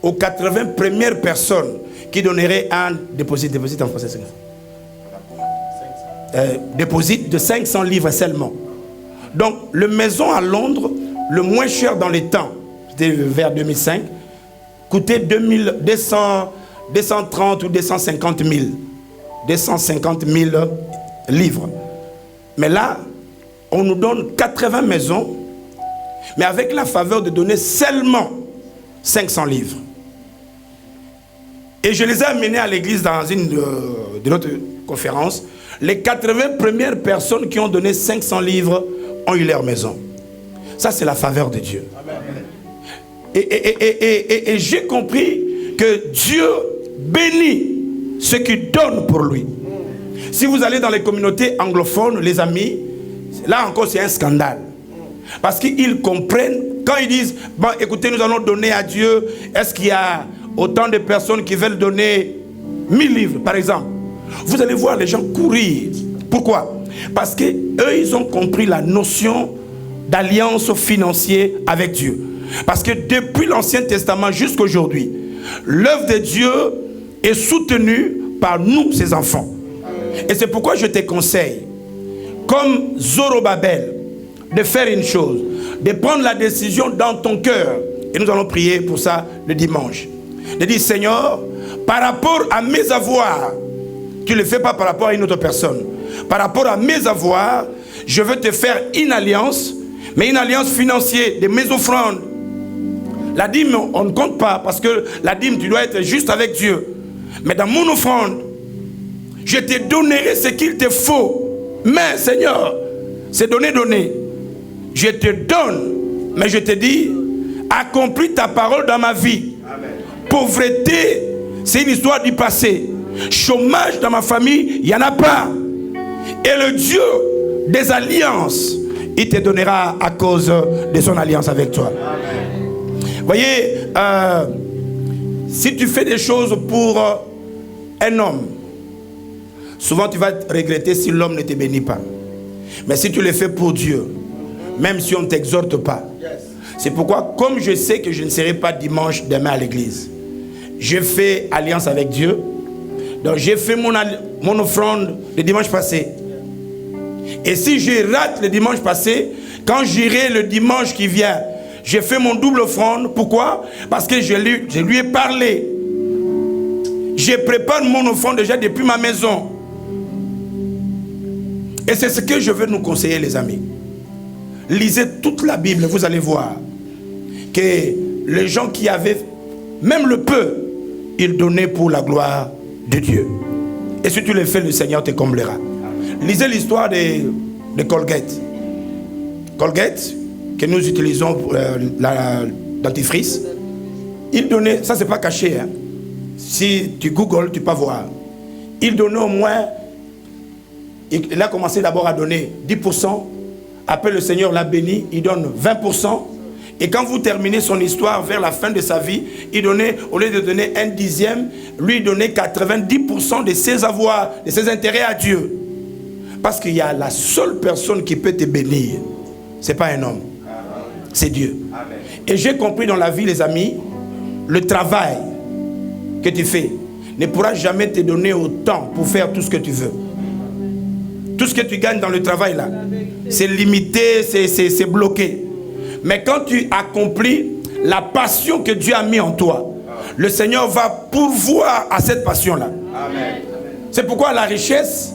aux 80 premières personnes qui donneraient un dépôt en français, dépôt de 500 livres seulement. Donc, le maison à Londres, le moins cher dans les temps, c'était vers 2005, coûtait 230 ou 250 000. 250 000 livres. Mais là, on nous donne 80 maisons, mais avec la faveur de donner seulement 500 livres. Et je les ai amenés à l'église dans une de notre conférence. Les 80 premières personnes qui ont donné 500 livres ont eu leur maison. Ça, c'est la faveur de Dieu. Et j'ai compris que Dieu bénit ceux qui donnent pour lui. Si vous allez dans les communautés anglophones, les amis, là encore c'est un scandale. Parce qu'ils comprennent, quand ils disent, bon écoutez, nous allons donner à Dieu, est-ce qu'il y a autant de personnes qui veulent donner 1000 livres par exemple? Vous allez voir les gens courir. Pourquoi? Parce qu'eux, ils ont compris la notion d'alliance financière avec Dieu. Parce que depuis l'Ancien Testament jusqu'à aujourd'hui, l'œuvre de Dieu est soutenue par nous, ses enfants. Et c'est pourquoi je te conseille, comme Zorobabel, de faire une chose, de prendre la décision dans ton cœur. Et nous allons prier pour ça le dimanche. De dire, Seigneur, par rapport à mes avoirs, tu ne le fais pas par rapport à une autre personne. Par rapport à mes avoirs, je veux te faire une alliance, mais une alliance financière de mes offrandes. La dîme, on ne compte pas, parce que la dîme, tu dois être juste avec Dieu. Mais dans mon offrande, je te donnerai ce qu'il te faut. Mais Seigneur, c'est donné. Je te donne, mais je te dis, accomplis ta parole dans ma vie. Amen. Pauvreté, c'est une histoire du passé. Chômage dans ma famille, il n'y en a pas. Et le Dieu des alliances, il te donnera à cause de son alliance avec toi. Amen. Voyez, si tu fais des choses pour un homme, souvent tu vas regretter si l'homme ne te bénit pas. Mais si tu le fais pour Dieu, même si on ne t'exhorte pas, c'est pourquoi, comme je sais que je ne serai pas dimanche demain à l'église, je fais alliance avec Dieu. Donc j'ai fait mon offrande le dimanche passé. Et si je rate le dimanche passé, quand j'irai le dimanche qui vient, j'ai fait mon double offrande. Pourquoi? Parce que je lui ai parlé. Je prépare mon offrande déjà depuis ma maison. Et c'est ce que je veux nous conseiller, les amis. Lisez toute la Bible, vous allez voir que les gens qui avaient même le peu, ils donnaient pour la gloire de Dieu. Et si tu le fais, le Seigneur te comblera. Lisez l'histoire de Colgate. Colgate, que nous utilisons pour la dentifrice, il donnait, ça c'est pas caché, hein. Si tu googles, tu peux voir. Il donnait au moins, il a commencé d'abord à donner 10%, après le Seigneur l'a béni, il donne 20%, et quand vous terminez son histoire vers la fin de sa vie, il donnait, au lieu de donner 1/10, lui il donnait 90% de ses avoirs, de ses intérêts à Dieu. Parce qu'il y a la seule personne qui peut te bénir, ce n'est pas un homme, c'est Dieu. Amen. Et j'ai compris dans la vie, les amis, le travail que tu fais ne pourra jamais te donner autant pour faire tout ce que tu veux. Tout ce que tu gagnes dans le travail là, c'est limité, c'est bloqué. Mais quand tu accomplis la passion que Dieu a mis en toi, le Seigneur va pourvoir à cette passion là. C'est pourquoi la richesse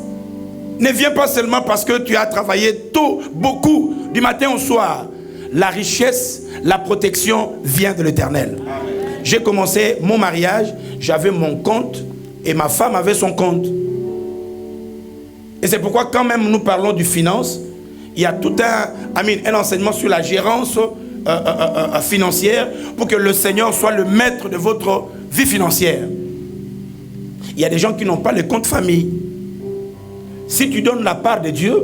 ne vient pas seulement parce que tu as travaillé tôt, beaucoup, du matin au soir. La richesse, la protection vient de l'Éternel. J'ai commencé mon mariage, j'avais mon compte et ma femme avait son compte. Et c'est pourquoi quand même nous parlons du finance, il y a tout un enseignement sur la gérance financière pour que le Seigneur soit le maître de votre vie financière. Il y a des gens qui n'ont pas le compte famille. Si tu donnes la part de Dieu,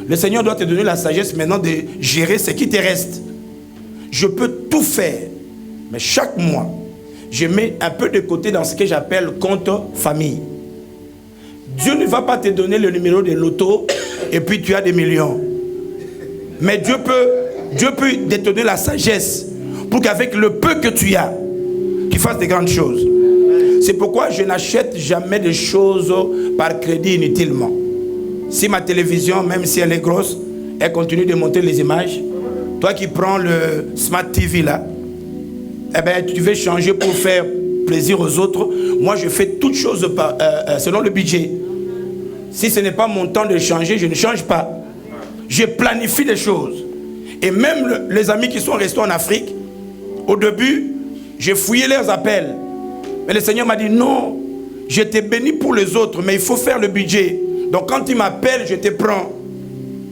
Le Seigneur doit te donner la sagesse maintenant de gérer ce qui te reste. Je peux tout faire, mais chaque mois, je mets un peu de côté dans ce que j'appelle compte famille. Dieu ne va pas te donner le numéro de loto et puis tu as des millions. Mais Dieu peut te donner la sagesse pour qu'avec le peu que tu as, tu fasses des grandes choses. C'est pourquoi je n'achète jamais des choses par crédit inutilement. Si ma télévision, même si elle est grosse, elle continue de monter les images, toi qui prends le Smart TV là, eh ben, tu veux changer pour faire plaisir aux autres. Moi, je fais toutes choses selon le budget. Si ce n'est pas mon temps de changer, je ne change pas. Je planifie les choses. Et même les amis qui sont restés en Afrique, au début, j'ai fouillé leurs appels. Mais le Seigneur m'a dit, non, je t'ai béni pour les autres, mais il faut faire le budget. Donc quand il m'appelle, je te prends.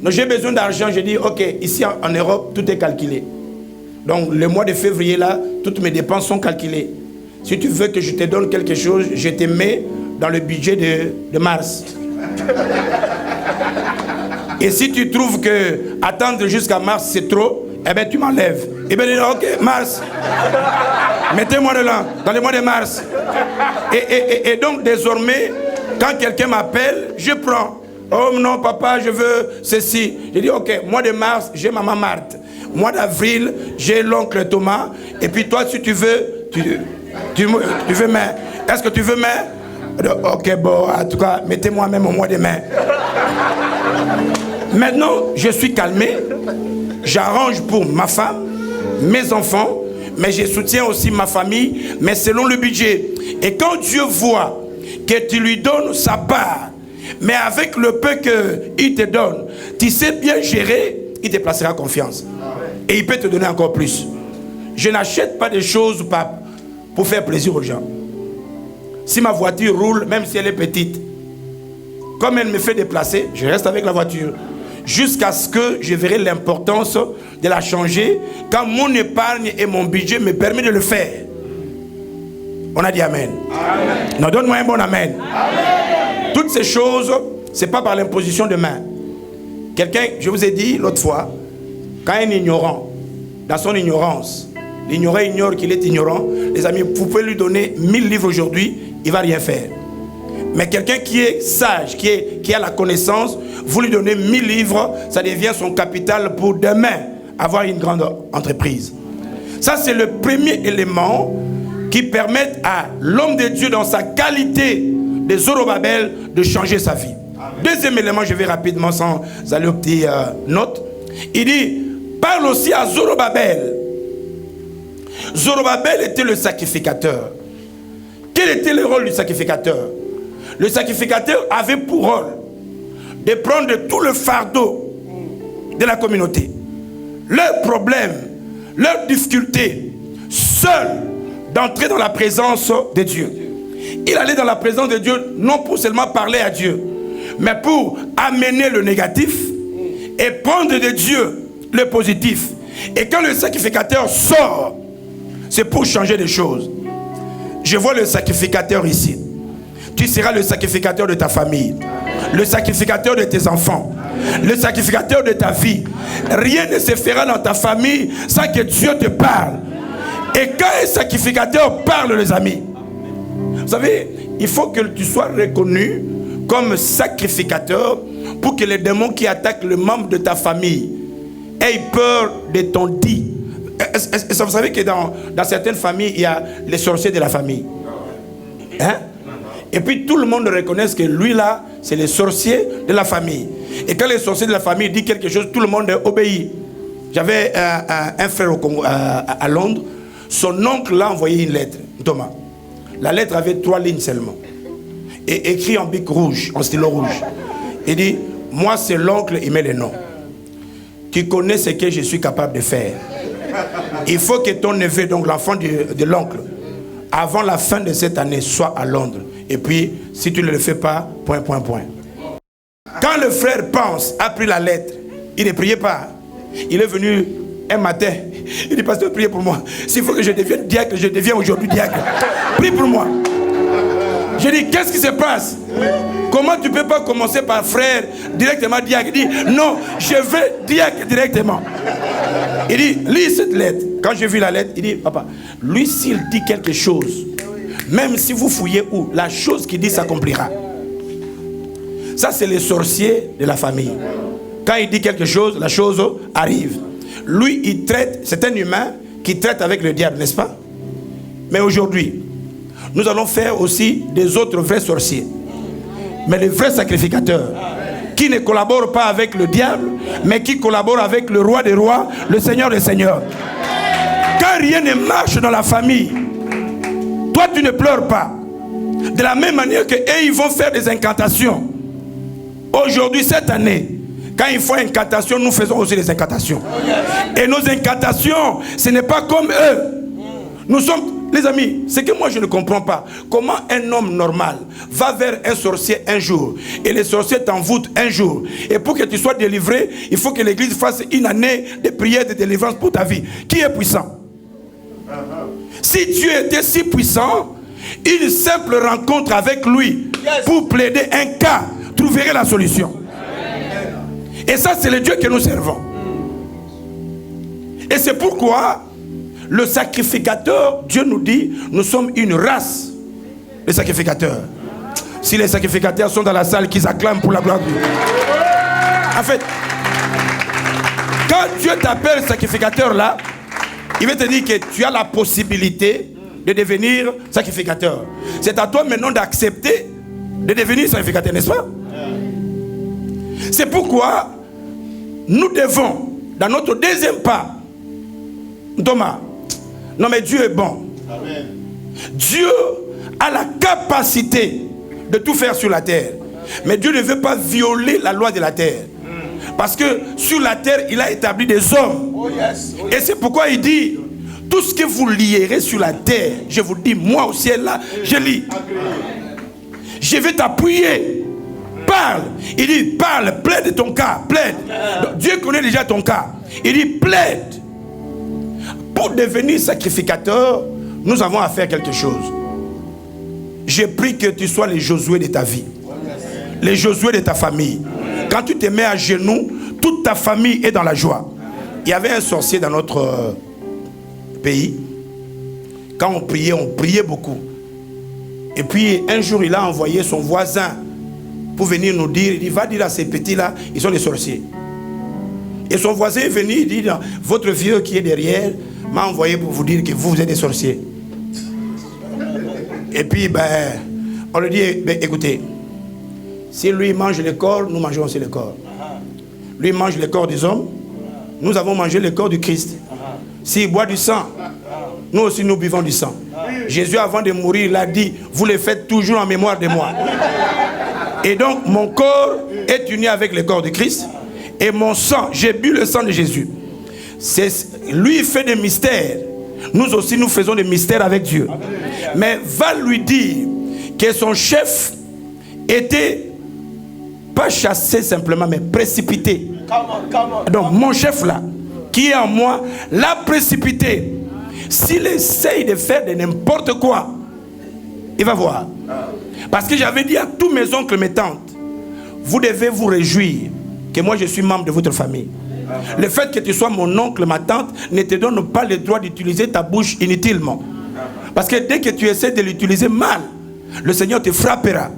Donc j'ai besoin d'argent, je dis, ok, ici en Europe, tout est calculé. Donc le mois de février là, toutes mes dépenses sont calculées. Si tu veux que je te donne quelque chose, je te mets dans le budget de mars. Et si tu trouves que attendre jusqu'à mars c'est trop, eh bien tu m'enlèves. Et bien ok, mars. Mettez-moi dedans, dans le mois de mars. Et donc désormais, quand quelqu'un m'appelle, je prends. Oh non papa, je veux ceci. Je dis ok, mois de mars, j'ai maman Marthe. Mois d'avril, j'ai l'oncle Thomas. Et puis toi, si tu veux, tu veux main. Est-ce que tu veux main? Ok, bon, en tout cas, mettez-moi même au mois de mai. Maintenant, je suis calmé. J'arrange pour ma femme, mes enfants, mais je soutiens aussi ma famille, mais selon le budget. Et quand Dieu voit que tu lui donnes sa part, mais avec le peu qu'il te donne, tu sais bien gérer, il te placera confiance. Et il peut te donner encore plus. Je n'achète pas des choses pour faire plaisir aux gens. Si ma voiture roule, même si elle est petite, comme elle me fait déplacer, je reste avec la voiture. Jusqu'à ce que je verrai l'importance de la changer quand mon épargne et mon budget me permettent de le faire. On a dit Amen. Amen. Non, donne-moi un bon Amen. Amen. Toutes ces choses, ce n'est pas par l'imposition de main. Quelqu'un, je vous ai dit l'autre fois, quand un ignorant, dans son ignorance, l'ignorant ignore qu'il est ignorant, les amis, vous pouvez lui donner 1000 livres aujourd'hui, il ne va rien faire. Mais quelqu'un qui est sage, qui a la connaissance, vous lui donnez 1000 livres, ça devient son capital pour demain avoir une grande entreprise. Ça, c'est le premier élément qui permet à l'homme de Dieu, dans sa qualité de Zorobabel, de changer sa vie. Amen. Deuxième élément, je vais rapidement sans aller aux petites notes. Il dit, parle aussi à Zorobabel. Zorobabel était le sacrificateur. Quel était le rôle du sacrificateur? Le sacrificateur avait pour rôle de prendre tout le fardeau de la communauté, leurs problèmes, leurs difficultés, seul d'entrer dans la présence de Dieu. Il allait dans la présence de Dieu non pour seulement parler à Dieu, mais pour amener le négatif et prendre de Dieu le positif. Et quand le sacrificateur sort, c'est pour changer les choses. Je vois le sacrificateur ici. Tu seras le sacrificateur de ta famille, le sacrificateur de tes enfants, le sacrificateur de ta vie. Rien ne se fera dans ta famille sans que Dieu te parle. Et quand un sacrificateur parle, les amis, vous savez, il faut que tu sois reconnu comme sacrificateur pour que les démons qui attaquent le membre de ta famille aient peur de ton dit. Vous savez que dans certaines familles, il y a les sorciers de la famille. Hein? Et puis tout le monde reconnaît que lui là, c'est le sorcier de la famille. Et quand le sorcier de la famille dit quelque chose, tout le monde obéit. J'avais un frère au Congo, à Londres. Son oncle l'a envoyé une lettre, Thomas. La lettre avait 3 lignes seulement. Et écrit en bic rouge, en stylo rouge. Il dit, moi c'est l'oncle, il met le nom. Tu connais ce que je suis capable de faire. Il faut que ton neveu, donc l'enfant de l'oncle, avant la fin de cette année, soit à Londres. Et puis, si tu ne le fais pas, ... Quand le frère pense, a pris la lettre, il ne priait pas. Il est venu un matin. Il dit, pasteur, priez pour moi. S'il faut que je devienne diacre, je deviens aujourd'hui diacre. Prie pour moi. Je dis, qu'est-ce qui se passe? Comment tu ne peux pas commencer par frère, directement diacre? Il dit, non, je veux diacre directement. Il dit, lis cette lettre. Quand j'ai vu la lettre, il dit, papa, lui s'il dit quelque chose, même si vous fouillez où, la chose qu'il dit s'accomplira. Ça, c'est les sorciers de la famille. Quand il dit quelque chose, la chose arrive. Lui, il traite, c'est un humain qui traite avec le diable, n'est-ce pas? Mais aujourd'hui, nous allons faire aussi des autres vrais sorciers. Mais les vrais sacrificateurs, qui ne collaborent pas avec le diable, mais qui collaborent avec le roi des rois, le Seigneur des seigneurs. Quand rien ne marche dans la famille, toi tu ne pleures pas. De la même manière que eux, ils vont faire des incantations. Aujourd'hui, cette année, quand ils font incantation, nous faisons aussi des incantations. Et nos incantations, ce n'est pas comme eux. Nous sommes, les amis, c'est que moi je ne comprends pas. Comment un homme normal va vers un sorcier un jour et le sorcier t'envoûte un jour. Et pour que tu sois délivré, il faut que l'église fasse une année de prière de délivrance pour ta vie. Qui est puissant? Si Dieu était si puissant, une simple rencontre avec lui pour plaider un cas trouverait la solution. Et ça, c'est le Dieu que nous servons. Et c'est pourquoi le sacrificateur, Dieu nous dit, nous sommes une race de sacrificateurs. Si les sacrificateurs sont dans la salle, qu'ils acclament pour la gloire de Dieu. En fait, quand Dieu t'appelle sacrificateur là, il veut te dire que tu as la possibilité de devenir sacrificateur. C'est à toi maintenant d'accepter de devenir sacrificateur, n'est-ce pas? C'est pourquoi nous devons, dans notre deuxième pas, Thomas, non mais Dieu est bon. Amen. Dieu a la capacité de tout faire sur la terre. Mais Dieu ne veut pas violer la loi de la terre. Parce que sur la terre, il a établi des hommes. Oh yes, oh yes. Et c'est pourquoi il dit, tout ce que vous lierez sur la terre, je vous dis, moi au ciel là, je lis. Je vais t'appuyer. Parle. Il dit, parle, plaide ton cas, plaide. Donc, Dieu connaît déjà ton cas. Il dit, plaide. Pour devenir sacrificateur, nous avons à faire quelque chose. J'ai pris que tu sois les Josué de ta vie. Les Josué de ta famille. Quand tu te mets à genoux, toute ta famille est dans la joie. Il y avait un sorcier dans notre pays. Quand on priait beaucoup. Et puis un jour, il a envoyé son voisin pour venir nous dire, il dit, va dire à ces petits-là, ils sont des sorciers. Et son voisin est venu, il dit, votre vieux qui est derrière m'a envoyé pour vous dire que vous êtes des sorciers. Et puis, on lui dit, écoutez, si lui mange le corps, nous mangeons aussi le corps. Lui mange le corps des hommes, nous avons mangé le corps du Christ. S'il boit du sang, nous aussi nous buvons du sang. Jésus, avant de mourir, il a dit, vous le faites toujours en mémoire de moi. Et donc, mon corps est uni avec le corps de Christ. Et mon sang, j'ai bu le sang de Jésus. Lui, il fait des mystères. Nous aussi, nous faisons des mystères avec Dieu. Mais va lui dire que son chef était pas chassé simplement, mais précipité. Donc, mon chef là, qui est en moi, l'a précipité. S'il essaye de faire de n'importe quoi, il va voir. Parce que j'avais dit à tous mes oncles, mes tantes, vous devez vous réjouir que moi je suis membre de votre famille. Le fait que tu sois mon oncle, ma tante, ne te donne pas le droit d'utiliser ta bouche inutilement. Parce que dès que tu essaies de l'utiliser mal, le Seigneur te frappera.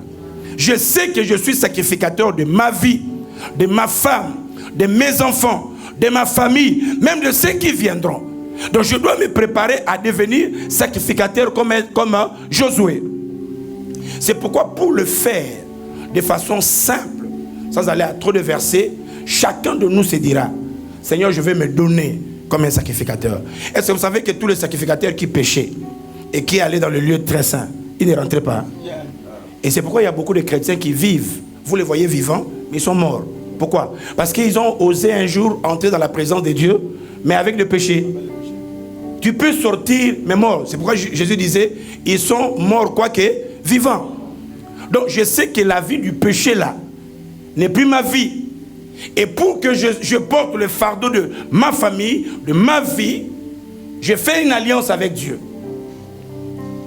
Je sais que je suis sacrificateur de ma vie, de ma femme, de mes enfants, de ma famille, même de ceux qui viendront. Donc je dois me préparer à devenir sacrificateur comme Josué. C'est pourquoi pour le faire de façon simple, sans aller à trop de versets, chacun de nous se dira, Seigneur, je vais me donner comme un sacrificateur. Est-ce que vous savez que tous les sacrificateurs qui péchaient et qui allaient dans le lieu très saint, ils ne rentraient pas? Et c'est pourquoi il y a beaucoup de chrétiens qui vivent, vous les voyez vivants, mais ils sont morts. Pourquoi? Parce qu'ils ont osé un jour entrer dans la présence de Dieu, mais avec le péché. Tu peux sortir, mais mort. C'est pourquoi Jésus disait, ils sont morts quoique vivants. Donc je sais que la vie du péché là n'est plus ma vie. Et pour que je porte le fardeau de ma famille, de ma vie, je fais une alliance avec Dieu.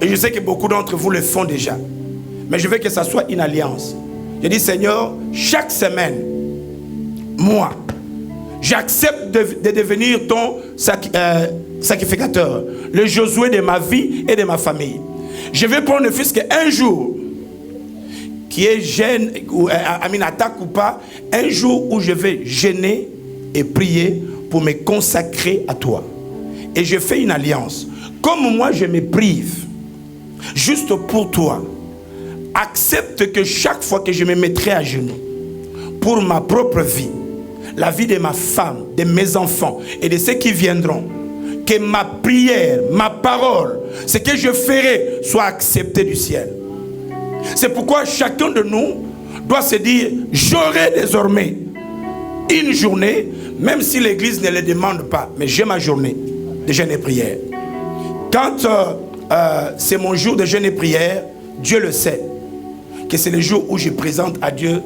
Et je sais que beaucoup d'entre vous le font déjà. Mais je veux que ça soit une alliance. Je dis, Seigneur, chaque semaine, moi, j'accepte de devenir ton sacrificateur, le Josué de ma vie et de ma famille. Je vais prendre ne fût-ce qu'un jour, qui est gêne, ou attaque ou pas, un jour où je vais gêner et prier pour me consacrer à toi. Et je fais une alliance. Comme moi je me prive, juste pour toi, accepte que chaque fois que je me mettrai à genoux, pour ma propre vie, la vie de ma femme, de mes enfants et de ceux qui viendront, que ma prière, ma parole, ce que je ferai soit accepté du ciel. C'est pourquoi chacun de nous doit se dire, j'aurai désormais une journée, même si l'église ne le demande pas, mais j'ai ma journée de jeûne et prière. Quand c'est mon jour de jeûne et prière, Dieu le sait, que c'est le jour où je présente à Dieu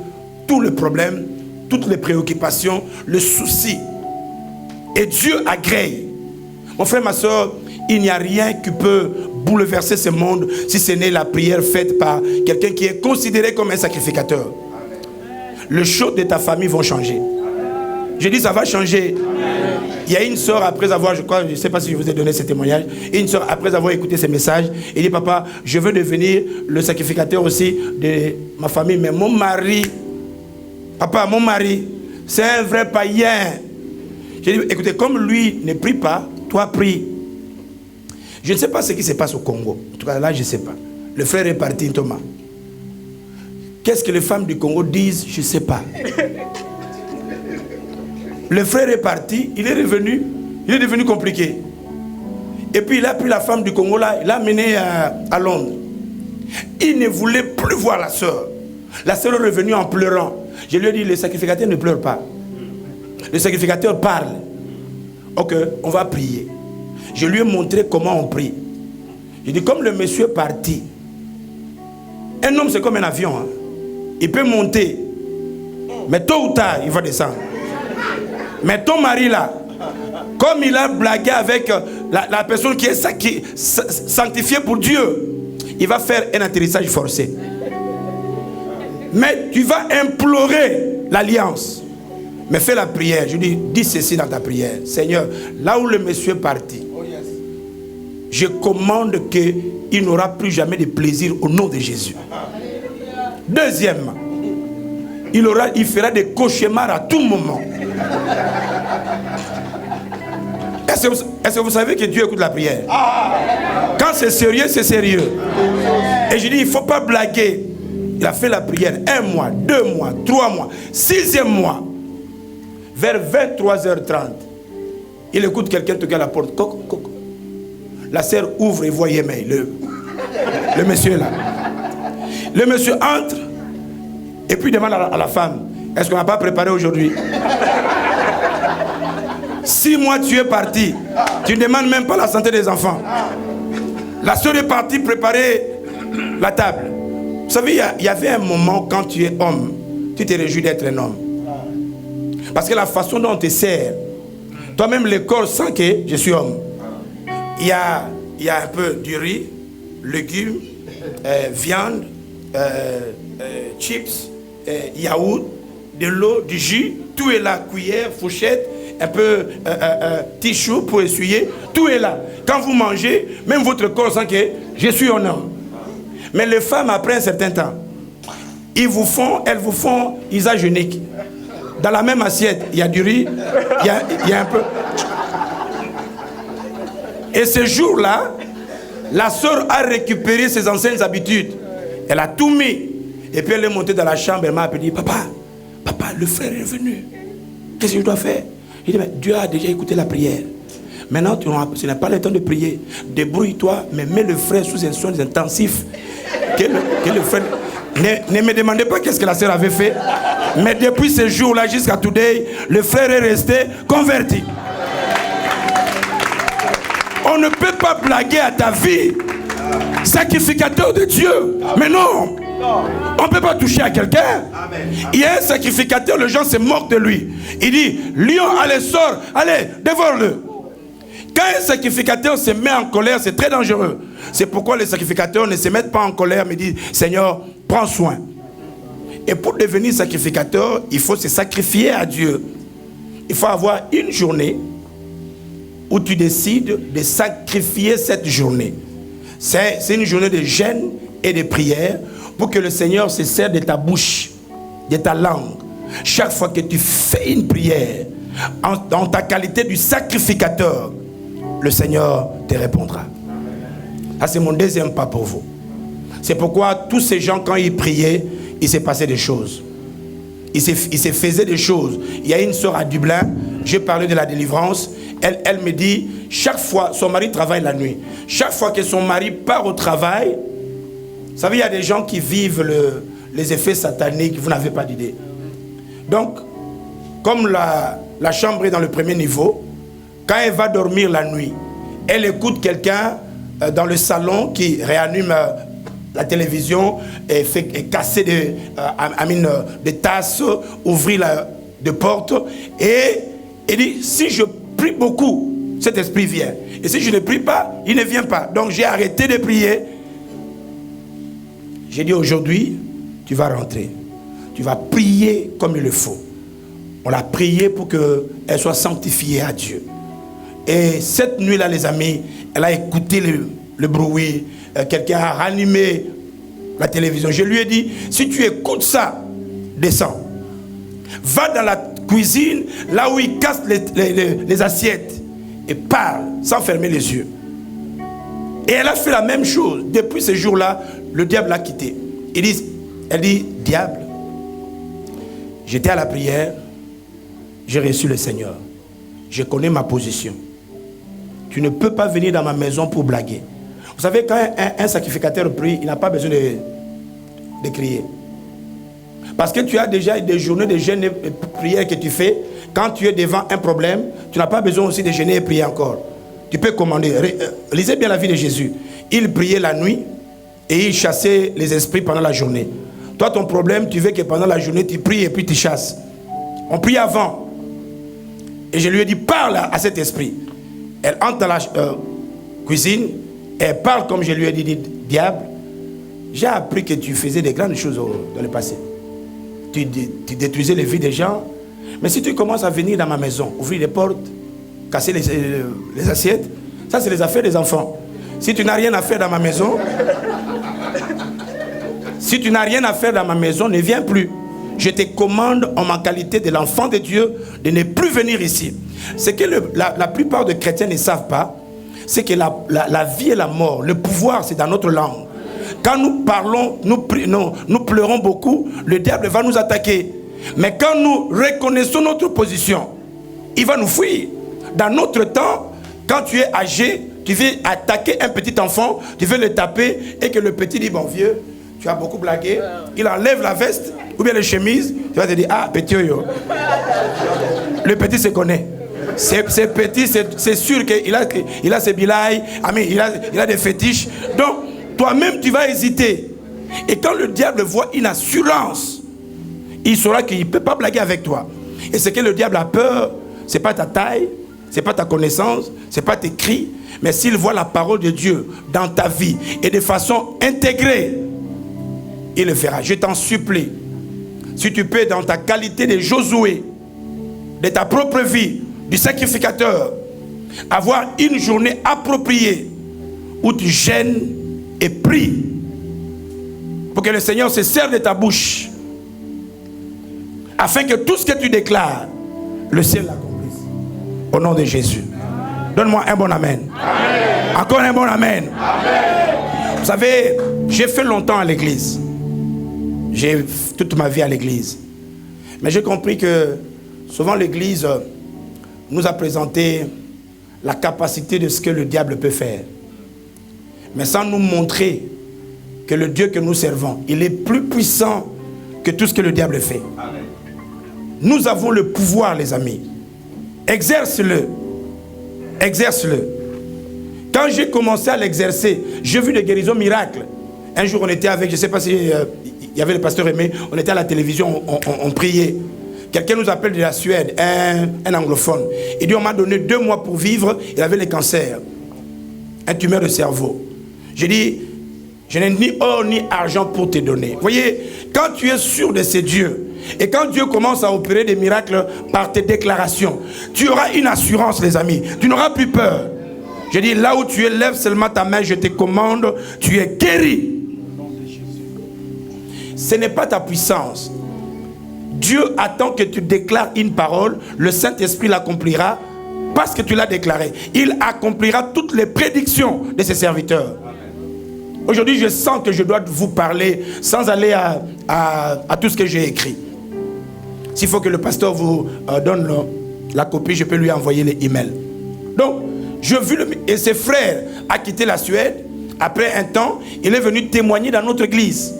tous les problèmes, toutes les préoccupations, le souci. Et Dieu agrée. Mon frère, ma soeur, il n'y a rien qui peut bouleverser ce monde si ce n'est la prière faite par quelqu'un qui est considéré comme un sacrificateur. Les choses de ta famille vont changer. Je dis ça va changer. Il y a une soeur après avoir, je crois, je ne sais pas si je vous ai donné ce témoignage, une soeur après avoir écouté ces messages, elle dit, papa, je veux devenir le sacrificateur aussi de ma famille, mais mon mari, papa, mon mari, c'est un vrai païen. J'ai dit, écoutez, comme lui ne prie pas, toi prie. Je ne sais pas ce qui se passe au Congo. En tout cas, là, je ne sais pas. Le frère est parti, Thomas. Qu'est-ce que les femmes du Congo disent? Je ne sais pas. Le frère est parti, il est revenu, il est devenu compliqué. Et puis il a pris la femme du Congo là, il l'a amenée à Londres. Il ne voulait plus voir la sœur. La sœur est revenue en pleurant. Je lui ai dit, le sacrificateur ne pleure pas. Le sacrificateur parle. Ok, on va prier. Je lui ai montré comment on prie. J'ai dit, comme le monsieur est parti, un homme c'est comme un avion. Hein. Il peut monter, mais tôt ou tard, il va descendre. Mais ton mari là, comme il a blagué avec la personne qui est sanctifiée pour Dieu, il va faire un atterrissage forcé. Mais tu vas implorer l'alliance. Mais fais la prière. Je dis ceci dans ta prière. Seigneur, là où le monsieur est parti, je commande qu'il n'aura plus jamais de plaisir au nom de Jésus. Deuxièmement, il fera des cauchemars à tout moment. Est-ce que vous savez que Dieu écoute la prière? Quand c'est sérieux, c'est sérieux. Et je dis, il ne faut pas blaguer. Il a fait la prière 1 mois, 2 mois, 3 mois, 6e mois. Vers 23h30, il écoute quelqu'un toquer à la porte. Coc, coc. La sœur ouvre et voit Yémé, le monsieur là. Le monsieur entre et puis demande à la femme, est-ce qu'on n'a pas préparé aujourd'hui? 6 mois tu es parti, tu ne demandes même pas la santé des enfants. La sœur est partie préparer la table. Vous savez, il y avait un moment quand tu es homme, tu te réjouis d'être un homme. Parce que la façon dont on te sert, toi-même le corps sent que je suis homme. Il y a un peu du riz, légumes, viande, chips, yaourt, de l'eau, du jus, tout est là, cuillère, fourchette, un peu tissu pour essuyer, tout est là. Quand vous mangez, même votre corps sent que je suis un homme. Mais les femmes, après un certain temps, elles vous font usage unique. Dans la même assiette, il y a du riz, il y a un peu. Et ce jour-là, la sœur a récupéré ses anciennes habitudes. Elle a tout mis. Et puis elle est montée dans la chambre, elle m'a appelé, papa, le frère est venu. Qu'est-ce que je dois faire? Il dit, mais Dieu a déjà écouté la prière. Maintenant, ce n'est pas le temps de prier. Débrouille-toi, mais mets le frère sous un soin intensif. Que le frère... Ne me demandez pas qu'est-ce que la sœur avait fait. Mais depuis ce jour-là jusqu'à today, le frère est resté converti. On ne peut pas blaguer à ta vie. Sacrificateur de Dieu. Mais non. On ne peut pas toucher à quelqu'un. Il y a un sacrificateur, les gens se moquent de lui. Il dit, lion, allez, sors, allez, dévore-le. Quand un sacrificateur se met en colère, c'est très dangereux. C'est pourquoi les sacrificateurs ne se mettent pas en colère, mais disent, Seigneur, prends soin. Et pour devenir sacrificateur, il faut se sacrifier à Dieu. Il faut avoir une journée où tu décides de sacrifier cette journée. C'est une journée de jeûne et de prière pour que le Seigneur se serve de ta bouche, de ta langue. Chaque fois que tu fais une prière, en ta qualité du sacrificateur, le Seigneur te répondra. Ça, c'est mon deuxième pas pour vous. C'est pourquoi tous ces gens, quand ils priaient, il s'est passé des choses. Il se faisait des choses. Il y a une sœur à Dublin, j'ai parlé de la délivrance. Elle me dit, chaque fois, son mari travaille la nuit. Chaque fois que son mari part au travail, vous savez, il y a des gens qui vivent les effets sataniques, vous n'avez pas d'idée. Donc, comme la chambre est dans le premier niveau, quand elle va dormir la nuit, elle écoute quelqu'un dans le salon qui réanime la télévision et casser des tasses, ouvrir des portes. Et elle dit, si je prie beaucoup, cet esprit vient. Et si je ne prie pas, il ne vient pas. Donc j'ai arrêté de prier. J'ai dit, aujourd'hui, tu vas rentrer. Tu vas prier comme il le faut. On l'a prié pour qu'elle soit sanctifiée à Dieu. Et cette nuit-là, les amis, elle a écouté le bruit. Quelqu'un a ranimé la télévision. Je lui ai dit, si tu écoutes ça, descends. Va dans la cuisine, là où il casse les assiettes, et parle sans fermer les yeux. Et elle a fait la même chose. Depuis ce jour-là, le diable l'a quitté. Elle dit, diable, j'étais à la prière, j'ai reçu le Seigneur. Je connais ma position. Tu ne peux pas venir dans ma maison pour blaguer. Vous savez, quand un sacrificateur prie, il n'a pas besoin de crier. Parce que tu as déjà des journées de jeûne et de prière que tu fais. Quand tu es devant un problème, tu n'as pas besoin aussi de jeûner et prier encore. Tu peux commander. Lisez bien la vie de Jésus. Il priait la nuit et il chassait les esprits pendant la journée. Toi, ton problème, tu veux que pendant la journée, tu pries et puis tu chasses. On prie avant. Et je lui ai dit, parle à cet esprit. Elle entre dans la cuisine. Elle parle comme je lui ai dit, diable, j'ai appris que tu faisais des grandes choses dans le passé. Tu détruisais les vies des gens. Mais si tu commences à venir dans ma maison, ouvrir les portes, casser les assiettes, ça c'est les affaires des enfants. Si tu n'as rien à faire dans ma maison, ne viens plus. Je te commande en ma qualité de l'enfant de Dieu de ne plus venir ici. Ce que la plupart des chrétiens ne savent pas, c'est que la vie et la mort, le pouvoir, c'est dans notre langue. Quand nous parlons, nous pleurons beaucoup, le diable va nous attaquer. Mais quand nous reconnaissons notre position, il va nous fuir. Dans notre temps, quand tu es âgé, tu veux attaquer un petit enfant, tu veux le taper, et que le petit dit, bon vieux, tu as beaucoup blagué, il enlève la veste, ou bien les chemises, tu vas te dire, ah, petit yo. Le petit se connaît. C'est petit, c'est sûr qu'il a ses bilailles, il a des fétiches. Donc, toi-même, tu vas hésiter. Et quand le diable voit une assurance, il saura qu'il ne peut pas blaguer avec toi. Et ce que le diable a peur, ce n'est pas ta taille, ce n'est pas ta connaissance, ce n'est pas tes cris, mais s'il voit la parole de Dieu dans ta vie et de façon intégrée, il le fera. Je t'en supplie, si tu peux, dans ta qualité de Josué, de ta propre vie, du sacrificateur, avoir une journée appropriée où tu gênes et pries pour que le Seigneur se serve de ta bouche afin que tout ce que tu déclares, le ciel l'accomplisse. Au nom de Jésus. Donne-moi un bon amen. Amen. Encore un bon amen. Amen. Vous savez, j'ai fait longtemps à l'église. J'ai toute ma vie à l'église. Mais j'ai compris que souvent l'église nous a présenté la capacité de ce que le diable peut faire. Mais sans nous montrer que le Dieu que nous servons, il est plus puissant que tout ce que le diable fait. Amen. Nous avons le pouvoir, les amis. Exerce-le. Exerce-le. Quand j'ai commencé à l'exercer, j'ai vu des guérisons miracles. Un jour, on était avec, je ne sais pas si il y avait le pasteur Aimé, on était à la télévision, on priait. Quelqu'un nous appelle de la Suède, un anglophone. Il dit, on m'a donné 2 mois pour vivre. Il avait le cancer, un tumeur de cerveau. J'ai dit, je n'ai ni or ni argent pour te donner. Vous voyez, quand tu es sûr de ces dieux, et quand Dieu commence à opérer des miracles par tes déclarations, tu auras une assurance, les amis. Tu n'auras plus peur. Je dis, là où tu es, lève seulement ta main, je te commande, tu es guéri. Ce n'est pas ta puissance. Dieu attend que tu déclares une parole, le Saint-Esprit l'accomplira parce que tu l'as déclaré. Il accomplira toutes les prédictions de ses serviteurs. Aujourd'hui, je sens que je dois vous parler sans aller à tout ce que j'ai écrit. S'il faut que le pasteur vous donne la copie, je peux lui envoyer les emails. Donc, et ses frères a quitté la Suède. Après un temps, il est venu témoigner dans notre église.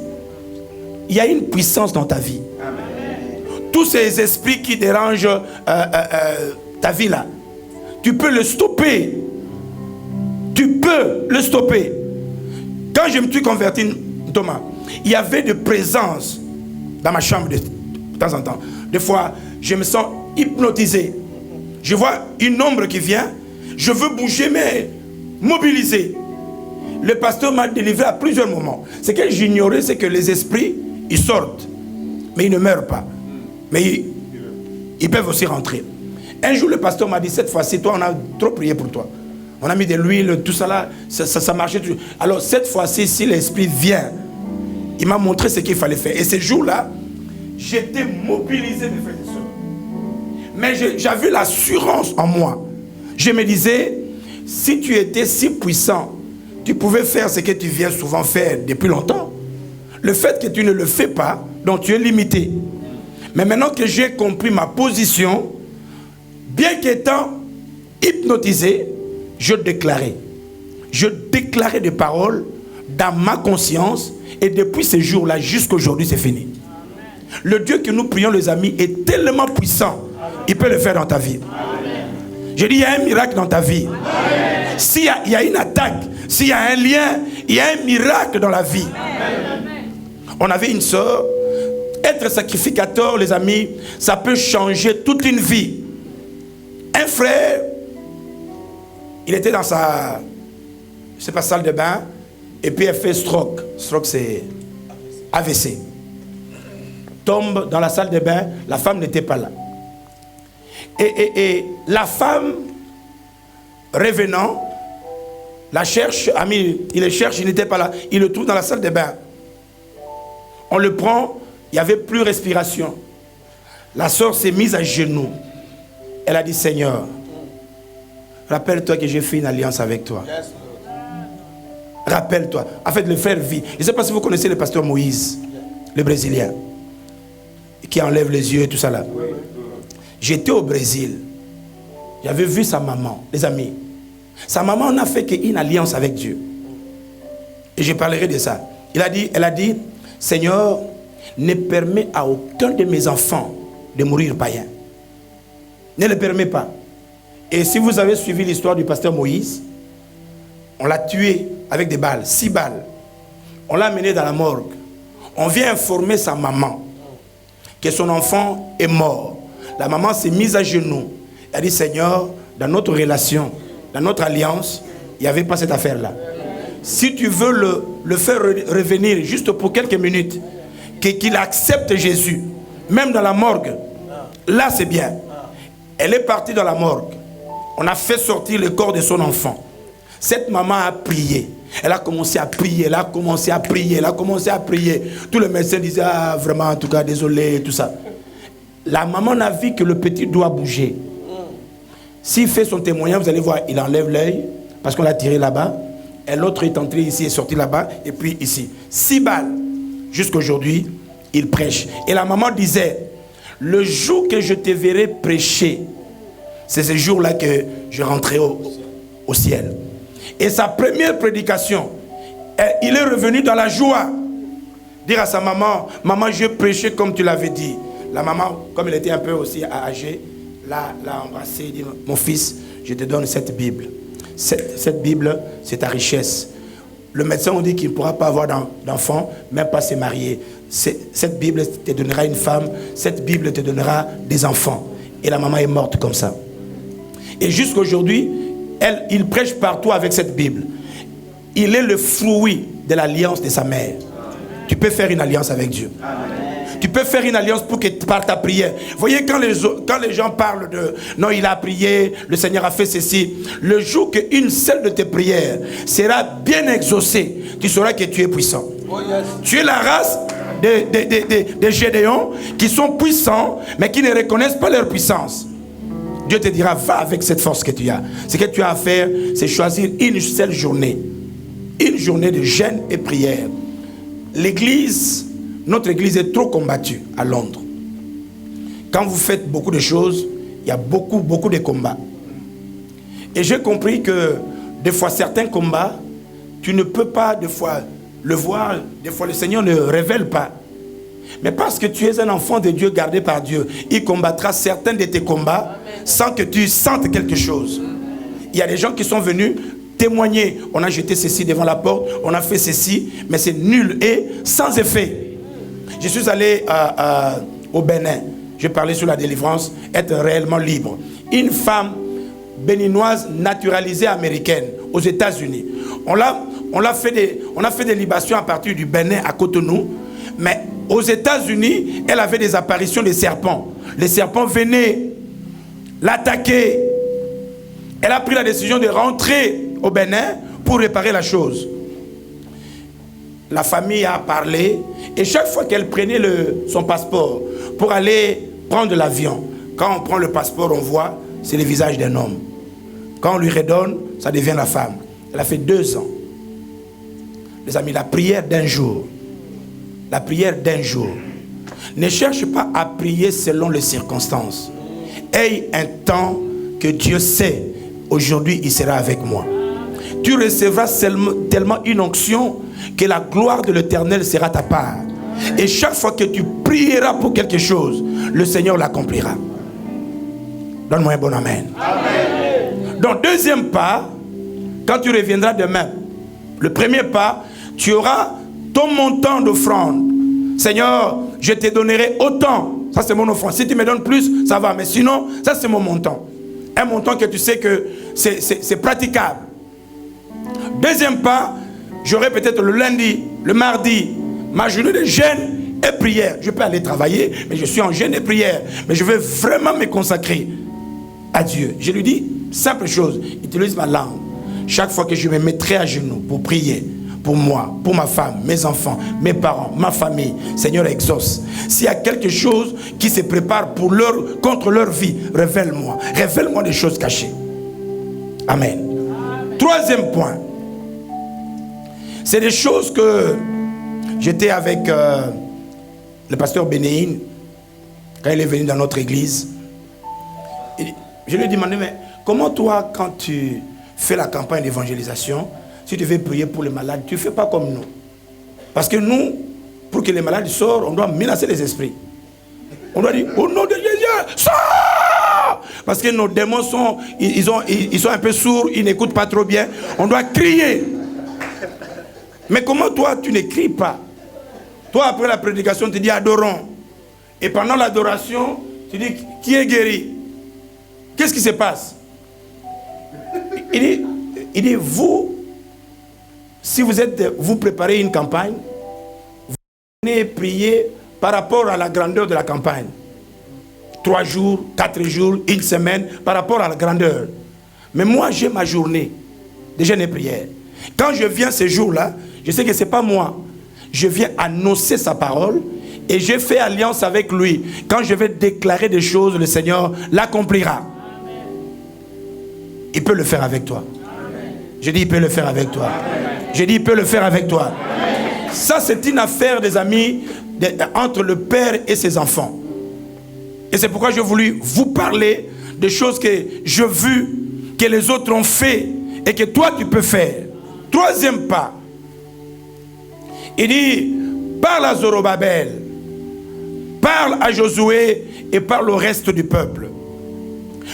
Il y a une puissance dans ta vie. Tous ces esprits qui dérangent ta vie là, tu peux le stopper. Tu peux le stopper. Quand je me suis converti, Thomas, il y avait de présence dans ma chambre de temps en temps. Des fois, je me sens hypnotisé. Je vois une ombre qui vient. Je veux bouger, mais mobiliser. Le pasteur m'a délivré à plusieurs moments. Ce que j'ignorais, c'est que les esprits, ils sortent. Mais ils ne meurent pas. Mais ils peuvent aussi rentrer. Un jour, le pasteur m'a dit, cette fois-ci, toi, on a trop prié pour toi. On a mis de l'huile, tout ça là, ça marchait. Alors, cette fois-ci, si l'esprit vient, il m'a montré ce qu'il fallait faire. Et ce jour-là, j'étais mobilisé, mes frères et sœurs. Mais j'avais l'assurance en moi. Je me disais, si tu étais si puissant, tu pouvais faire ce que tu viens souvent faire depuis longtemps. Le fait que tu ne le fais pas, donc tu es limité. Mais maintenant que j'ai compris ma position, bien qu'étant hypnotisé, je déclarais des paroles dans ma conscience, et depuis ce jour-là jusqu'à aujourd'hui, c'est fini. Le Dieu que nous prions, les amis, est tellement puissant, il peut le faire dans ta vie. Je dis, il y a un miracle dans ta vie. S'il y a une attaque, s'il y a un lien, il y a un miracle dans la vie. On avait une sœur. Être sacrificateur, les amis, ça peut changer toute une vie. Un frère, il était dans sa, je sais pas, salle de bain, et puis elle fait stroke. Stroke, c'est AVC. Tombe dans la salle de bain, la femme n'était pas là. Et la femme, revenant, la cherche, il le cherche, il n'était pas là. Il le trouve dans la salle de bain. On le prend, il n'y avait plus respiration. La sœur s'est mise à genoux. Elle a dit, Seigneur, rappelle-toi que j'ai fait une alliance avec toi. Rappelle-toi. En fait, le frère vit. Je ne sais pas si vous connaissez le pasteur Moïse, le Brésilien, qui enlève les yeux et tout ça là. J'étais au Brésil. J'avais vu sa maman, les amis. Sa maman n'a fait qu'une alliance avec Dieu. Et je parlerai de ça. Elle a dit, Seigneur, ne permets à aucun de mes enfants de mourir païen. Ne le permets pas. Et si vous avez suivi l'histoire du pasteur Moïse, on l'a tué avec des balles, 6 balles. On l'a amené dans la morgue. On vient informer sa maman que son enfant est mort. La maman s'est mise à genoux. Elle a dit, Seigneur, dans notre relation, dans notre alliance, il n'y avait pas cette affaire-là. Si tu veux le faire revenir juste pour quelques minutes, qu'il accepte Jésus, même dans la morgue, là c'est bien. Elle est partie dans la morgue. On a fait sortir le corps de son enfant. Cette maman a prié. Elle a commencé à prier, elle a commencé à prier, elle a commencé à prier. Tous les médecins disaient, ah vraiment, en tout cas, désolé, tout ça. La maman a vu que le petit doit bouger. S'il fait son témoignage, vous allez voir, il enlève l'œil, parce qu'on l'a tiré là-bas. Et l'autre est entré ici, est sorti là-bas, et puis ici. 6 balles. Jusqu'aujourd'hui, il prêche. Et la maman disait, le jour que je te verrai prêcher, c'est ce jour-là que je rentrerai au ciel. Et sa première prédication, il est revenu dans la joie. Dire à sa maman, maman, je prêchais comme tu l'avais dit. La maman, comme elle était un peu aussi âgée, l'a embrassé et dit, mon fils, je te donne cette Bible. Cette Bible, c'est ta richesse. Le médecin a dit qu'il ne pourra pas avoir d'enfant, même pas se marier. cette Bible te donnera une femme, cette Bible te donnera des enfants. Et la maman est morte comme ça. Et jusqu'aujourd'hui, il prêche partout avec cette Bible. Il est le fruit de l'alliance de sa mère. Tu peux faire une alliance avec Dieu. Tu peux faire une alliance par ta prière. Vous voyez, quand les gens parlent de « non, il a prié, le Seigneur a fait ceci », le jour qu'une seule de tes prières sera bien exaucée, tu sauras que tu es puissant. Tu es la race des Gédéons qui sont puissants, mais qui ne reconnaissent pas leur puissance. Dieu te dira, va avec cette force que tu as. Ce que tu as à faire, c'est choisir une seule journée. Une journée de jeûne et prière. Notre église est trop combattue à Londres. Quand vous faites beaucoup de choses, il y a beaucoup de combats. Et j'ai compris que des fois, certains combats, tu ne peux pas des fois le voir, des fois le Seigneur ne révèle pas. Mais parce que tu es un enfant de Dieu gardé par Dieu, il combattra certains de tes combats sans que tu sentes quelque chose. Il y a des gens qui sont venus témoigner. On a jeté ceci devant la porte, on a fait ceci, mais c'est nul et sans effet. Je suis allé au Bénin. Je parlais sur la délivrance, être réellement libre. Une femme béninoise naturalisée américaine aux États-Unis. On a fait des libations à partir du Bénin à Cotonou, mais aux États-Unis, elle avait des apparitions de serpents. Les serpents venaient l'attaquer. Elle a pris la décision de rentrer au Bénin pour réparer la chose. La famille a parlé et chaque fois qu'elle prenait son passeport pour aller prendre l'avion, quand on prend le passeport, on voit, c'est le visage d'un homme. Quand on lui redonne, ça devient la femme. Elle a fait 2 ans. Les amis, la prière d'un jour. La prière d'un jour. Ne cherche pas à prier selon les circonstances. Aie un temps que Dieu sait. Aujourd'hui, il sera avec moi. Tu recevras tellement une onction que la gloire de l'Éternel sera ta part. Et chaque fois que tu prieras pour quelque chose, le Seigneur l'accomplira. Donne-moi un bon amen. Amen. Donc, deuxième pas, quand tu reviendras demain, le premier pas, tu auras ton montant d'offrande. Seigneur, je te donnerai autant. Ça, c'est mon offrande. Si tu me donnes plus, ça va. Mais sinon, ça, c'est mon montant. Un montant que tu sais que c'est praticable. Deuxième pas, j'aurai peut-être le lundi, le mardi, ma journée de jeûne et prière. Je peux aller travailler, mais je suis en jeûne et prière. Mais je veux vraiment me consacrer à Dieu. Je lui dis, simple chose, utilise ma langue. Chaque fois que je me mettrai à genoux pour prier, pour moi, pour ma femme, mes enfants, mes parents, ma famille, Seigneur, exauce. S'il y a quelque chose qui se prépare contre leur vie, révèle-moi. Révèle-moi des choses cachées. Amen. Troisième point. C'est des choses que j'étais avec le pasteur Bénéine quand il est venu dans notre église. Je lui ai demandé, mais comment toi, quand tu fais la campagne d'évangélisation, si tu veux prier pour les malades, tu ne fais pas comme nous. Parce que nous, pour que les malades sortent, on doit menacer les esprits. On doit dire, au nom de Jésus, sors! Parce que nos démons sont un peu sourds, ils n'écoutent pas trop bien. On doit crier. Mais comment toi, tu ne cries pas? Toi, après la prédication, tu dis adorons. Et pendant l'adoration, tu dis qui est guéri? Qu'est-ce qui se passe? Il dit vous, si vous préparez une campagne, vous venez prier par rapport à la grandeur de la campagne. 3 jours, 4 jours, 1 semaine, par rapport à la grandeur. Mais moi, j'ai ma journée de jeûne et prière. Quand je viens ce jour-là, je sais que ce n'est pas moi. Je viens annoncer sa parole et j'ai fait alliance avec lui. Quand je vais déclarer des choses, le Seigneur l'accomplira. Il peut le faire avec toi. Je dis, il peut le faire avec toi. Je dis, il peut le faire avec toi. Ça, c'est une affaire, des amis, entre le père et ses enfants. Et c'est pourquoi j'ai voulu vous parler de choses que j'ai vues, que les autres ont fait et que toi, tu peux faire. Troisième pas. Il dit, parle à Zorobabel, parle à Josué et parle au reste du peuple.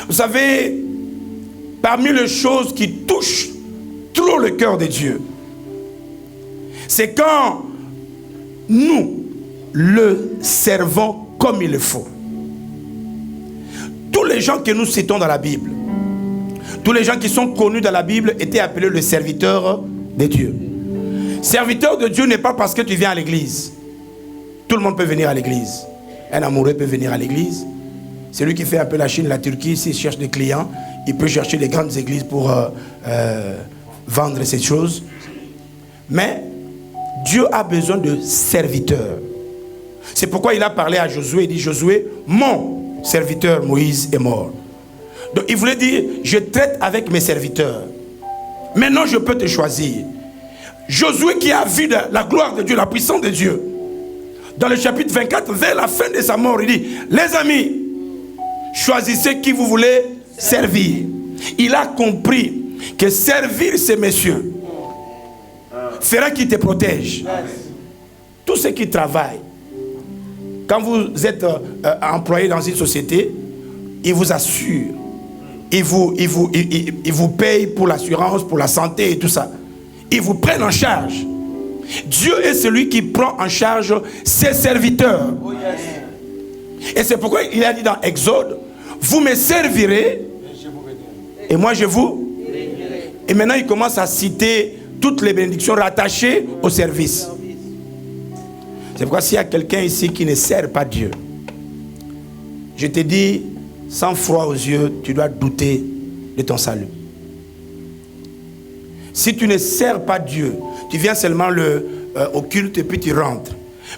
Vous savez, parmi les choses qui touchent trop le cœur de Dieu, c'est quand nous, le servons comme il le faut. Tous les gens que nous citons dans la Bible, tous les gens qui sont connus dans la Bible étaient appelés le serviteur de Dieu. Serviteur de Dieu n'est pas parce que tu viens à l'église. Tout le monde peut venir à l'église. Un amoureux peut venir à l'église. Celui qui fait un peu la Chine, la Turquie, s'il cherche des clients, il peut chercher les grandes églises pour vendre ces choses. Mais Dieu a besoin de serviteurs. C'est pourquoi il a parlé à Josué. Il dit, Josué, mon serviteur Moïse est mort. Donc il voulait dire, je traite avec mes serviteurs. Maintenant je peux te choisir. Josué qui a vu la gloire de Dieu, la puissance de Dieu. Dans le chapitre 24, vers la fin de sa mort, il dit, les amis, choisissez qui vous voulez servir. Il a compris que servir ces messieurs fera qu'ils te protègent. Tous ceux qui travaillent, quand vous êtes employé dans une société, ils vous assurent. Ils vous payent pour l'assurance, pour la santé et tout ça. Ils vous prennent en charge. Dieu est celui qui prend en charge ses serviteurs. Et c'est pourquoi il a dit dans Exode, vous me servirez et moi je vous. Et maintenant il commence à citer toutes les bénédictions rattachées au service. C'est pourquoi s'il y a quelqu'un ici qui ne sert pas Dieu, je te dis, sans froid aux yeux, tu dois douter de ton salut. Si tu ne sers pas Dieu, tu viens seulement au culte et puis tu rentres.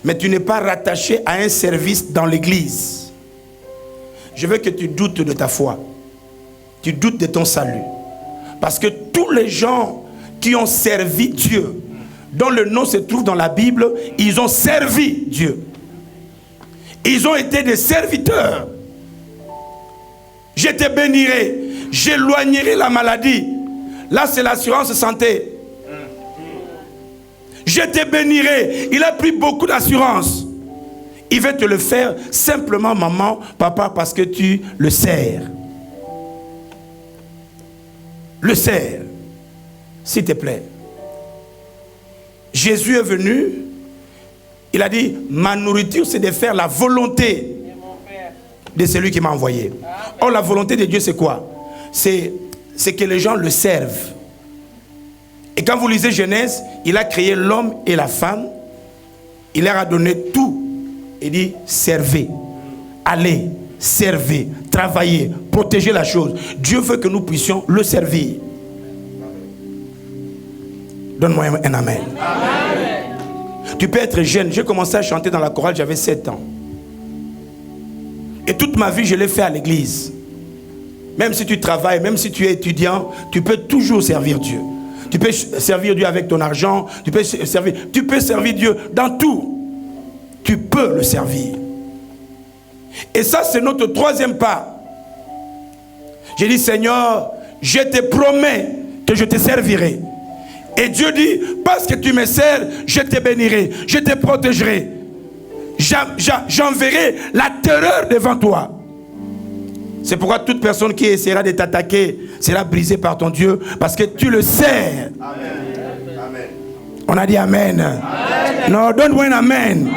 Mais tu n'es pas rattaché à un service dans l'église. Je veux que tu doutes de ta foi. Tu doutes de ton salut. Parce que tous les gens qui ont servi Dieu, dont le nom se trouve dans la Bible, ils ont servi Dieu. Ils ont été des serviteurs. Je te bénirai, j'éloignerai la maladie. Là, c'est l'assurance santé. Je te bénirai. Il a pris beaucoup d'assurance. Il veut te le faire simplement, maman, papa, parce que tu le sers. Le sers, s'il te plaît. Jésus est venu. Il a dit, ma nourriture, c'est de faire la volonté de celui qui m'a envoyé. Or, la volonté de Dieu, c'est quoi? C'est que les gens le servent. Et quand vous lisez Genèse, il a créé l'homme et la femme. Il leur a donné tout. Il dit, servez, allez, servez, travaillez, protégez la chose. Dieu veut que nous puissions le servir. Donne-moi un amen. Amen. Tu peux être jeune. J'ai commencé à chanter dans la chorale, j'avais 7 ans. Et toute ma vie, je l'ai fait à l'église. Même si tu travailles, même si tu es étudiant, tu peux toujours servir Dieu. Tu peux servir Dieu avec ton argent, tu peux servir Dieu dans tout. Tu peux le servir. Et ça, c'est notre troisième pas. J'ai dit, Seigneur, je te promets que je te servirai. Et Dieu dit, parce que tu me sers, je te bénirai, je te protégerai. J'enverrai la terreur devant toi. C'est pourquoi toute personne qui essaiera de t'attaquer sera brisée par ton Dieu, parce que tu le sers. Amen. Amen. On a dit Amen. Amen. Non, donne-moi un Amen. Amen.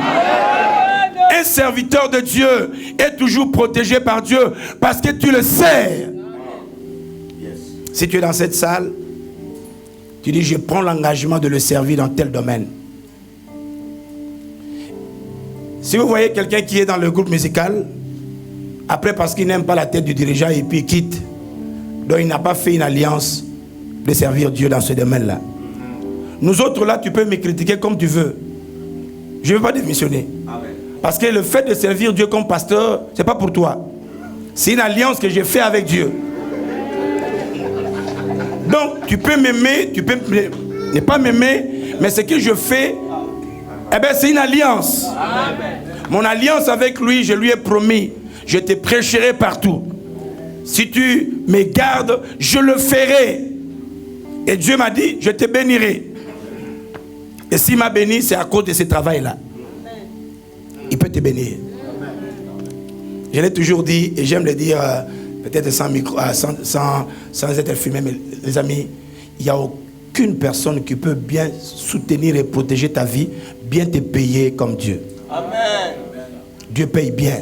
Un serviteur de Dieu est toujours protégé par Dieu, parce que tu le sers. Yes. Si tu es dans cette salle, tu dis, je prends l'engagement de le servir dans tel domaine. Si vous voyez quelqu'un qui est dans le groupe musical, après parce qu'il n'aime pas la tête du dirigeant et puis il quitte, donc il n'a pas fait une alliance de servir Dieu dans ce domaine-là. Nous autres là, tu peux me critiquer comme tu veux. Je ne veux pas démissionner. Amen. Parce que le fait de servir Dieu comme pasteur, ce n'est pas pour toi. C'est une alliance que j'ai faite avec Dieu. Donc tu peux m'aimer, tu peux ne pas m'aimer, mais ce que je fais, eh bien, c'est une alliance. Amen. Mon alliance avec lui, je lui ai promis, je te prêcherai partout. Si tu me gardes, je le ferai. Et Dieu m'a dit, je te bénirai. Et s'il m'a béni, c'est à cause de ce travail-là. Il peut te bénir. Je l'ai toujours dit, et j'aime le dire, peut-être sans micro, sans être filmé, mais les amis, il n'y a aucune personne qui peut bien soutenir et protéger ta vie, bien te payer comme Dieu. Amen. Dieu paye bien.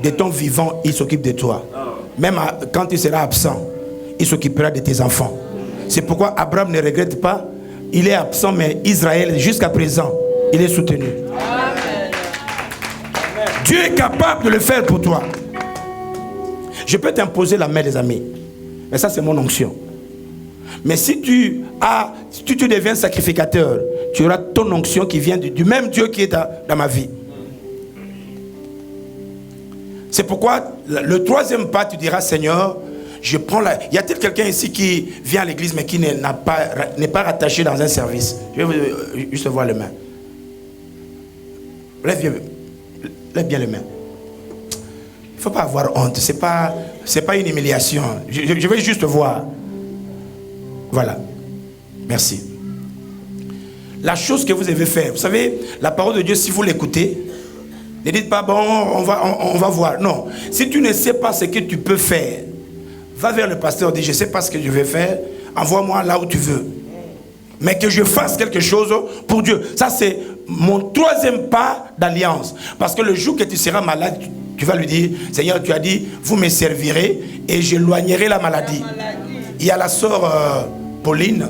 De ton vivant, il s'occupe de toi. Même quand tu seras absent, il s'occupera de tes enfants. C'est pourquoi Abraham ne regrette pas. Il est absent, mais Israël, jusqu'à présent, il est soutenu. Amen. Dieu est capable de le faire pour toi. Je peux t'imposer la main, les amis. Mais ça, c'est mon onction. Mais si tu deviens sacrificateur, tu auras ton onction qui vient du même Dieu qui est dans ma vie. C'est pourquoi le troisième pas, tu diras, Seigneur, je prends la... Y a-t-il quelqu'un ici qui vient à l'église mais qui n'est pas rattaché dans un service? Je vais juste voir les mains. Lève bien les mains. Il ne faut pas avoir honte. C'est pas une humiliation. Je vais juste voir. Voilà. Merci. La chose que vous devez faire, vous savez, la parole de Dieu, si vous l'écoutez, ne dites pas, bon, on va voir. Non. Si tu ne sais pas ce que tu peux faire, va vers le pasteur, dis, je ne sais pas ce que je vais faire, envoie-moi là où tu veux. Mais que je fasse quelque chose pour Dieu. Ça, c'est mon troisième pas d'alliance. Parce que le jour que tu seras malade, tu vas lui dire, Seigneur, tu as dit, vous me servirez et j'éloignerai la maladie. Il y a la sœur Pauline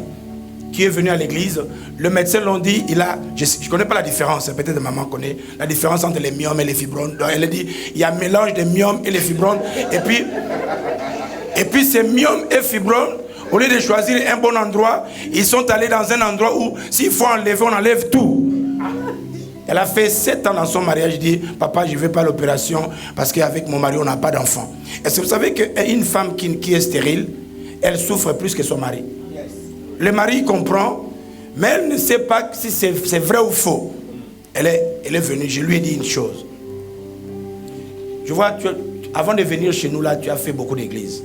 qui est venue à l'église. Le médecin l'a dit, je ne connais pas la différence, peut-être maman connaît la différence entre les myomes et les fibromes. Donc elle a dit, il y a un mélange des myomes et les fibromes. Et puis ces myomes et fibromes, au lieu de choisir un bon endroit, ils sont allés dans un endroit où s'il faut enlever, on enlève tout. Elle a fait 7 ans dans son mariage. Elle dit, papa, je ne veux pas l'opération parce qu'avec mon mari, on n'a pas d'enfant. Est-ce que vous savez qu'une femme qui est stérile, elle souffre plus que son mari? Le mari comprend, mais elle ne sait pas si c'est vrai ou faux. Elle est venue, je lui ai dit une chose. Je vois, avant de venir chez nous, là, tu as fait beaucoup d'églises.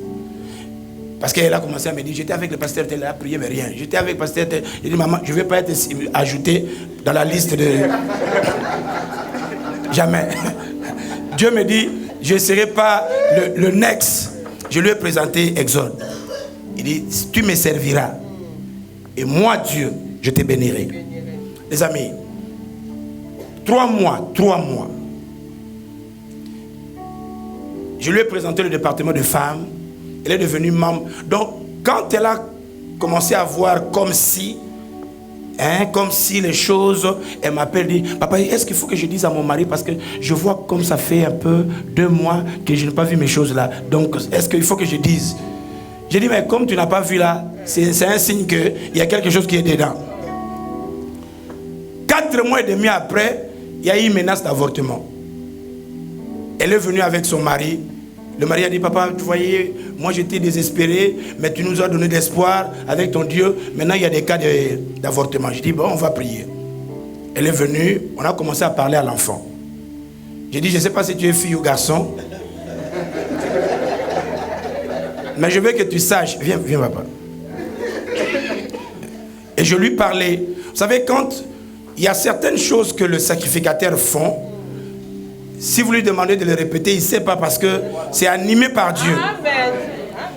Parce qu'elle a commencé à me dire, j'étais avec le pasteur, elle a prié, mais rien. J'étais avec le pasteur, j'ai dit, maman, je ne vais pas être ajouté dans la liste de... Jamais. Dieu me dit, je ne serai pas le next. Je lui ai présenté Exode. Il dit, tu me serviras. Et moi, Dieu, je te bénirai. Les amis, 3 mois. Je lui ai présenté le département de femmes. Elle est devenue membre. Donc, quand elle a commencé à voir comme si les choses, elle m'appelle, dit, papa, est-ce qu'il faut que je dise à mon mari, parce que je vois comme ça fait un peu 2 mois que je n'ai pas vu mes choses là. Donc, est-ce qu'il faut que je dise? J'ai dit, mais comme tu n'as pas vu là, c'est un signe qu'il y a quelque chose qui est dedans. 4 mois et demi après, il y a eu une menace d'avortement. Elle est venue avec son mari. Le mari a dit, papa, tu voyais, moi j'étais désespéré, mais tu nous as donné de l'espoir avec ton Dieu. Maintenant, il y a des cas d'avortement. Je dis, bon, on va prier. Elle est venue, on a commencé à parler à l'enfant. J'ai dit, je ne sais pas si tu es fille ou garçon. Mais je veux que tu saches. Viens, papa. Et je lui parlais. Vous savez, quand il y a certaines choses que le sacrificateur font, si vous lui demandez de le répéter, il ne sait pas parce que c'est animé par Dieu. Amen.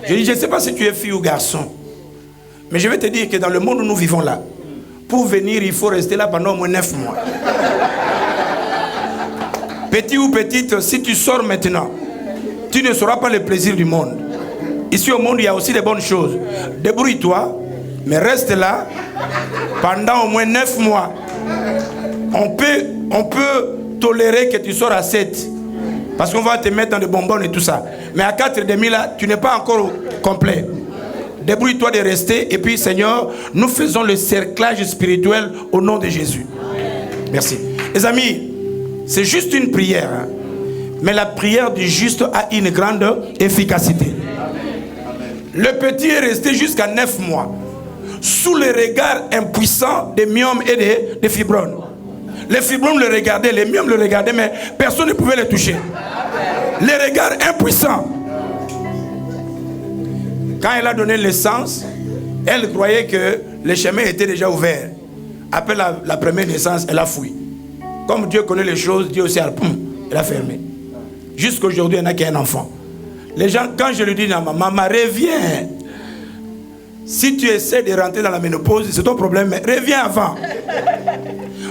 Je dis, je ne sais pas si tu es fille ou garçon. Mais je vais te dire que dans le monde où nous vivons là, pour venir, il faut rester là pendant au moins 9 mois. Petit ou petite, si tu sors maintenant, tu ne sauras pas le plaisir du monde. Ici au monde, il y a aussi des bonnes choses. Débrouille-toi, mais reste là pendant au moins 9 mois. On peut tolérer que tu sors à 7. Parce qu'on va te mettre dans des bonbons et tout ça. Mais à 4,5 là, tu n'es pas encore complet. Débrouille-toi de rester. Et puis, Seigneur, nous faisons le cerclage spirituel au nom de Jésus. Merci. Les amis, c'est juste une prière. Hein. Mais la prière du juste a une grande efficacité. Le petit est resté jusqu'à 9 mois. Sous le regard impuissant des myomes et des fibromes. Les fibromes le regardaient, les myomes le regardaient, mais personne ne pouvait les toucher. Les regards impuissants. Quand elle a donné naissance, elle croyait que le chemin était déjà ouvert. Après la première naissance, elle a fui. Comme Dieu connaît les choses, Dieu aussi elle a fermé. Jusqu'aujourd'hui, il y en a qui a un enfant. Les gens, quand je lui dis à maman, reviens. Si tu essaies de rentrer dans la ménopause, c'est ton problème, mais reviens avant.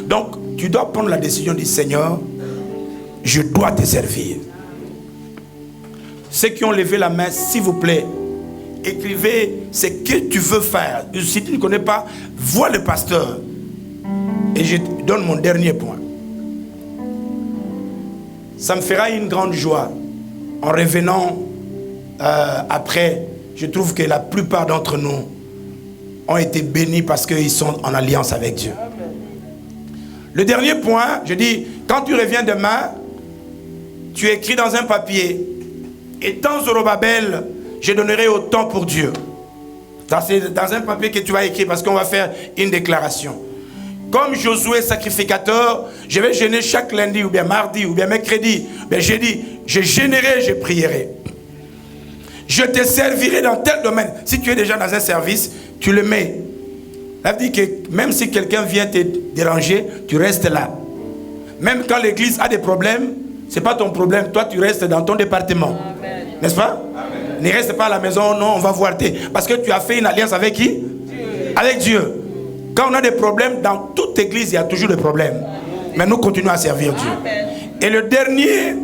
Donc, tu dois prendre la décision du Seigneur, je dois te servir. Ceux qui ont levé la main, s'il vous plaît, écrivez ce que tu veux faire. Si tu ne connais pas, vois le pasteur. Et je te donne mon dernier point. Ça me fera une grande joie. En revenant après, je trouve que la plupart d'entre nous ont été bénis parce qu'ils sont en alliance avec Dieu. Le dernier point, je dis, quand tu reviens demain, tu écris dans un papier, étant Zorobabel, je donnerai autant pour Dieu. C'est dans un papier que tu vas écrire parce qu'on va faire une déclaration. Comme Josué sacrificateur, je vais jeûner chaque lundi ou bien mardi ou bien mercredi. Bien jeudi, je jeûnerai, je prierai. Je te servirai dans tel domaine. Si tu es déjà dans un service, tu le mets. Ça veut dire que même si quelqu'un vient te déranger, tu restes là. Même quand l'église a des problèmes, ce n'est pas ton problème. Toi, tu restes dans ton département. N'est-ce pas? Amen. Ne reste pas à la maison, non, on va voir. Parce que tu as fait une alliance avec qui? Dieu. Avec Dieu. Quand on a des problèmes, dans toute église, il y a toujours des problèmes. Mais nous continuons à servir Dieu. Amen. Et le dernier,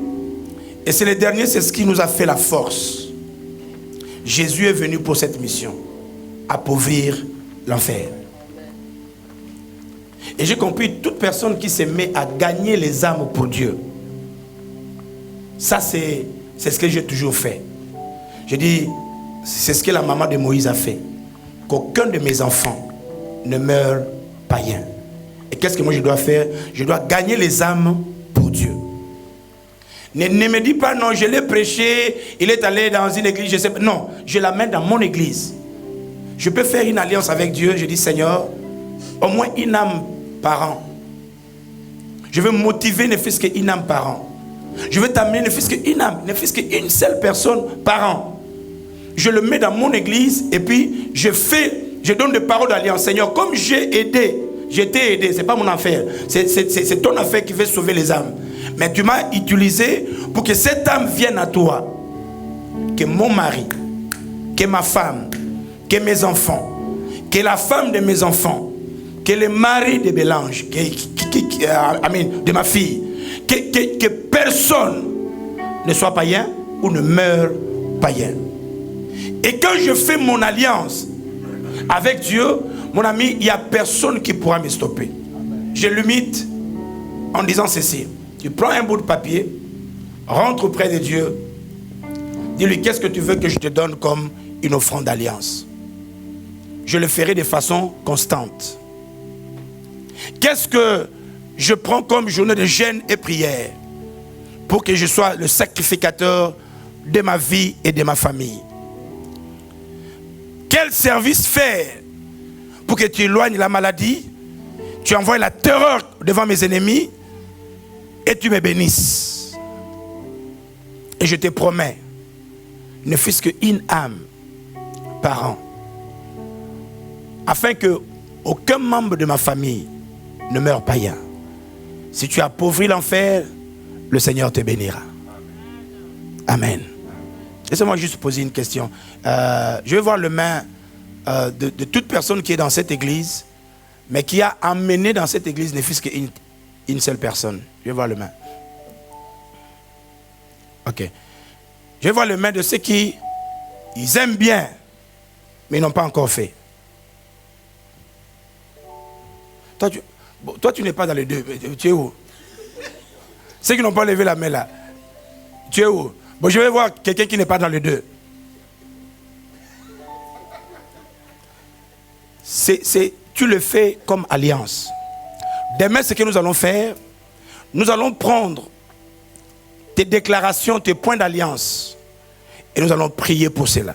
et c'est le dernier, c'est ce qui nous a fait la force. Jésus est venu pour cette mission, appauvrir l'enfer. Et j'ai compris, toute personne qui se met à gagner les âmes pour Dieu, ça c'est ce que j'ai toujours fait. Je dis, c'est ce que la maman de Moïse a fait. Qu'aucun de mes enfants ne meure païen. Et qu'est-ce que moi je dois faire? Je dois gagner les âmes pour Dieu. Ne me dis pas non, je l'ai prêché, il est allé dans une église, je sais pas. Non, je l'amène dans mon église. Je peux faire une alliance avec Dieu. Je dis, Seigneur, au moins une âme par an. Je veux motiver ne fût-ce qu'une âme par an. Je veux t'amener ne fût-ce qu'une âme, ne fût-ce qu'une seule personne par an. Je le mets dans mon église et puis je donne des paroles d'alliance. Seigneur, comme j'ai aidé, je t'ai aidé, c'est pas mon affaire. C'est ton affaire qui veut sauver les âmes. Mais tu m'as utilisé pour que cette âme vienne à toi. Que mon mari, que ma femme, que mes enfants, que la femme de mes enfants, que le mari de Bélange, de ma fille, que personne ne soit païen ou ne meure païen. Et quand je fais mon alliance avec Dieu, mon ami, il n'y a personne qui pourra me stopper. Je limite en disant ceci. Tu prends un bout de papier, rentre auprès de Dieu, dis-lui, qu'est-ce que tu veux que je te donne comme une offrande d'alliance? Je le ferai de façon constante. Qu'est-ce que je prends comme journée de jeûne et prière pour que je sois le sacrificateur de ma vie et de ma famille? Quel service faire pour que tu éloignes la maladie, tu envoies la terreur devant mes ennemis et tu me bénisses? Et je te promets, ne fût-ce qu'une âme par an, afin que aucun membre de ma famille ne meure païen. Si tu appauvris l'enfer, le Seigneur te bénira. Amen. Laissez-moi juste poser une question. Je vais voir le main de toute personne qui est dans cette église, mais qui a amené dans cette église ne fût-ce qu'une seule personne. Je vais voir le main. Ok. Je vais voir le main de ceux qui ils aiment bien, mais ils n'ont pas encore fait. Toi, tu n'es pas dans les deux. Tu es où? Ceux qui n'ont pas levé la main là. Tu es où? Bon, je vais voir quelqu'un qui n'est pas dans les deux. Tu le fais comme alliance. Demain, ce que nous allons faire, nous allons prendre tes déclarations, tes points d'alliance, et nous allons prier pour cela.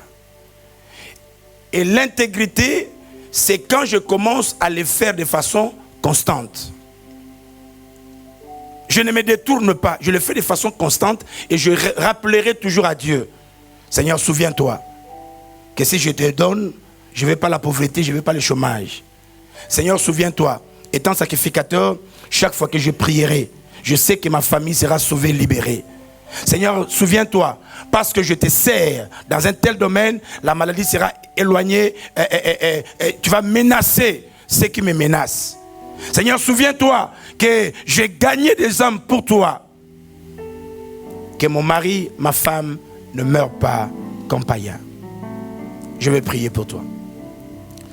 Et l'intégrité, c'est quand je commence à les faire de façon constante. Je ne me détourne pas, je le fais de façon constante et je rappellerai toujours à Dieu. Seigneur, souviens-toi que si je te donne, je ne veux pas la pauvreté, je ne veux pas le chômage. Seigneur, souviens-toi, étant sacrificateur, chaque fois que je prierai, je sais que ma famille sera sauvée, libérée. Seigneur, souviens-toi, parce que je te sers dans un tel domaine, la maladie sera éloignée, tu vas menacer ceux qui me menacent. Seigneur, souviens-toi que j'ai gagné des âmes pour toi. Que mon mari, ma femme ne meurent pas comme païens. Je vais prier pour toi.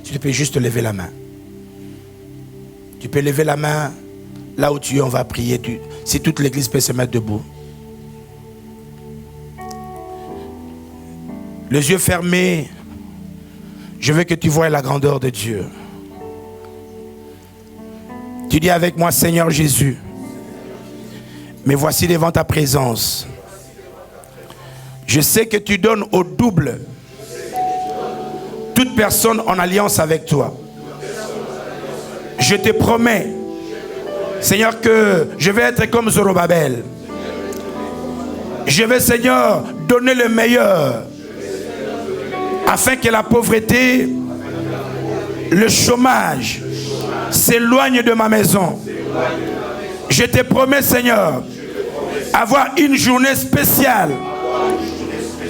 Tu peux juste lever la main. Tu peux lever la main là où tu es, on va prier. Si toute l'église peut se mettre debout. Les yeux fermés, je veux que tu voies la grandeur de Dieu. Tu dis avec moi, Seigneur Jésus, me voici devant ta présence. Je sais que tu donnes au double toute personne en alliance avec toi. Je te promets, Seigneur, que je vais être comme Zorobabel. Je vais, Seigneur, donner le meilleur afin que la pauvreté, le chômage s'éloigne de ma maison. Je te promets, Seigneur, avoir une journée spéciale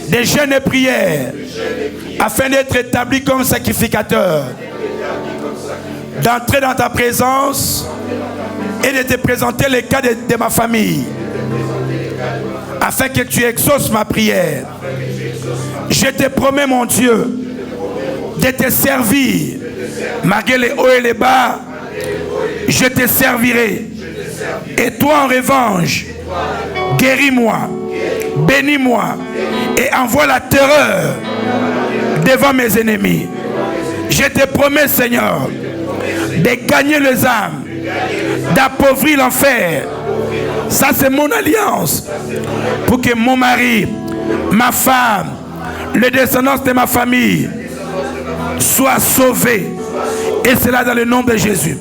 de jeûne et prières afin d'être établi comme sacrificateur, d'entrer dans ta présence et de te présenter les cas de ma famille afin que tu exauces ma prière. Je te promets, mon Dieu, de te servir malgré les hauts et les bas. Je te servirai. Et toi, en revanche, guéris-moi, bénis-moi et envoie la terreur devant mes ennemis. Je te promets, Seigneur, de gagner les âmes, d'appauvrir l'enfer. Ça, c'est mon alliance pour que mon mari, ma femme, les descendants de ma famille soient sauvés. Et cela dans le nom de Jésus.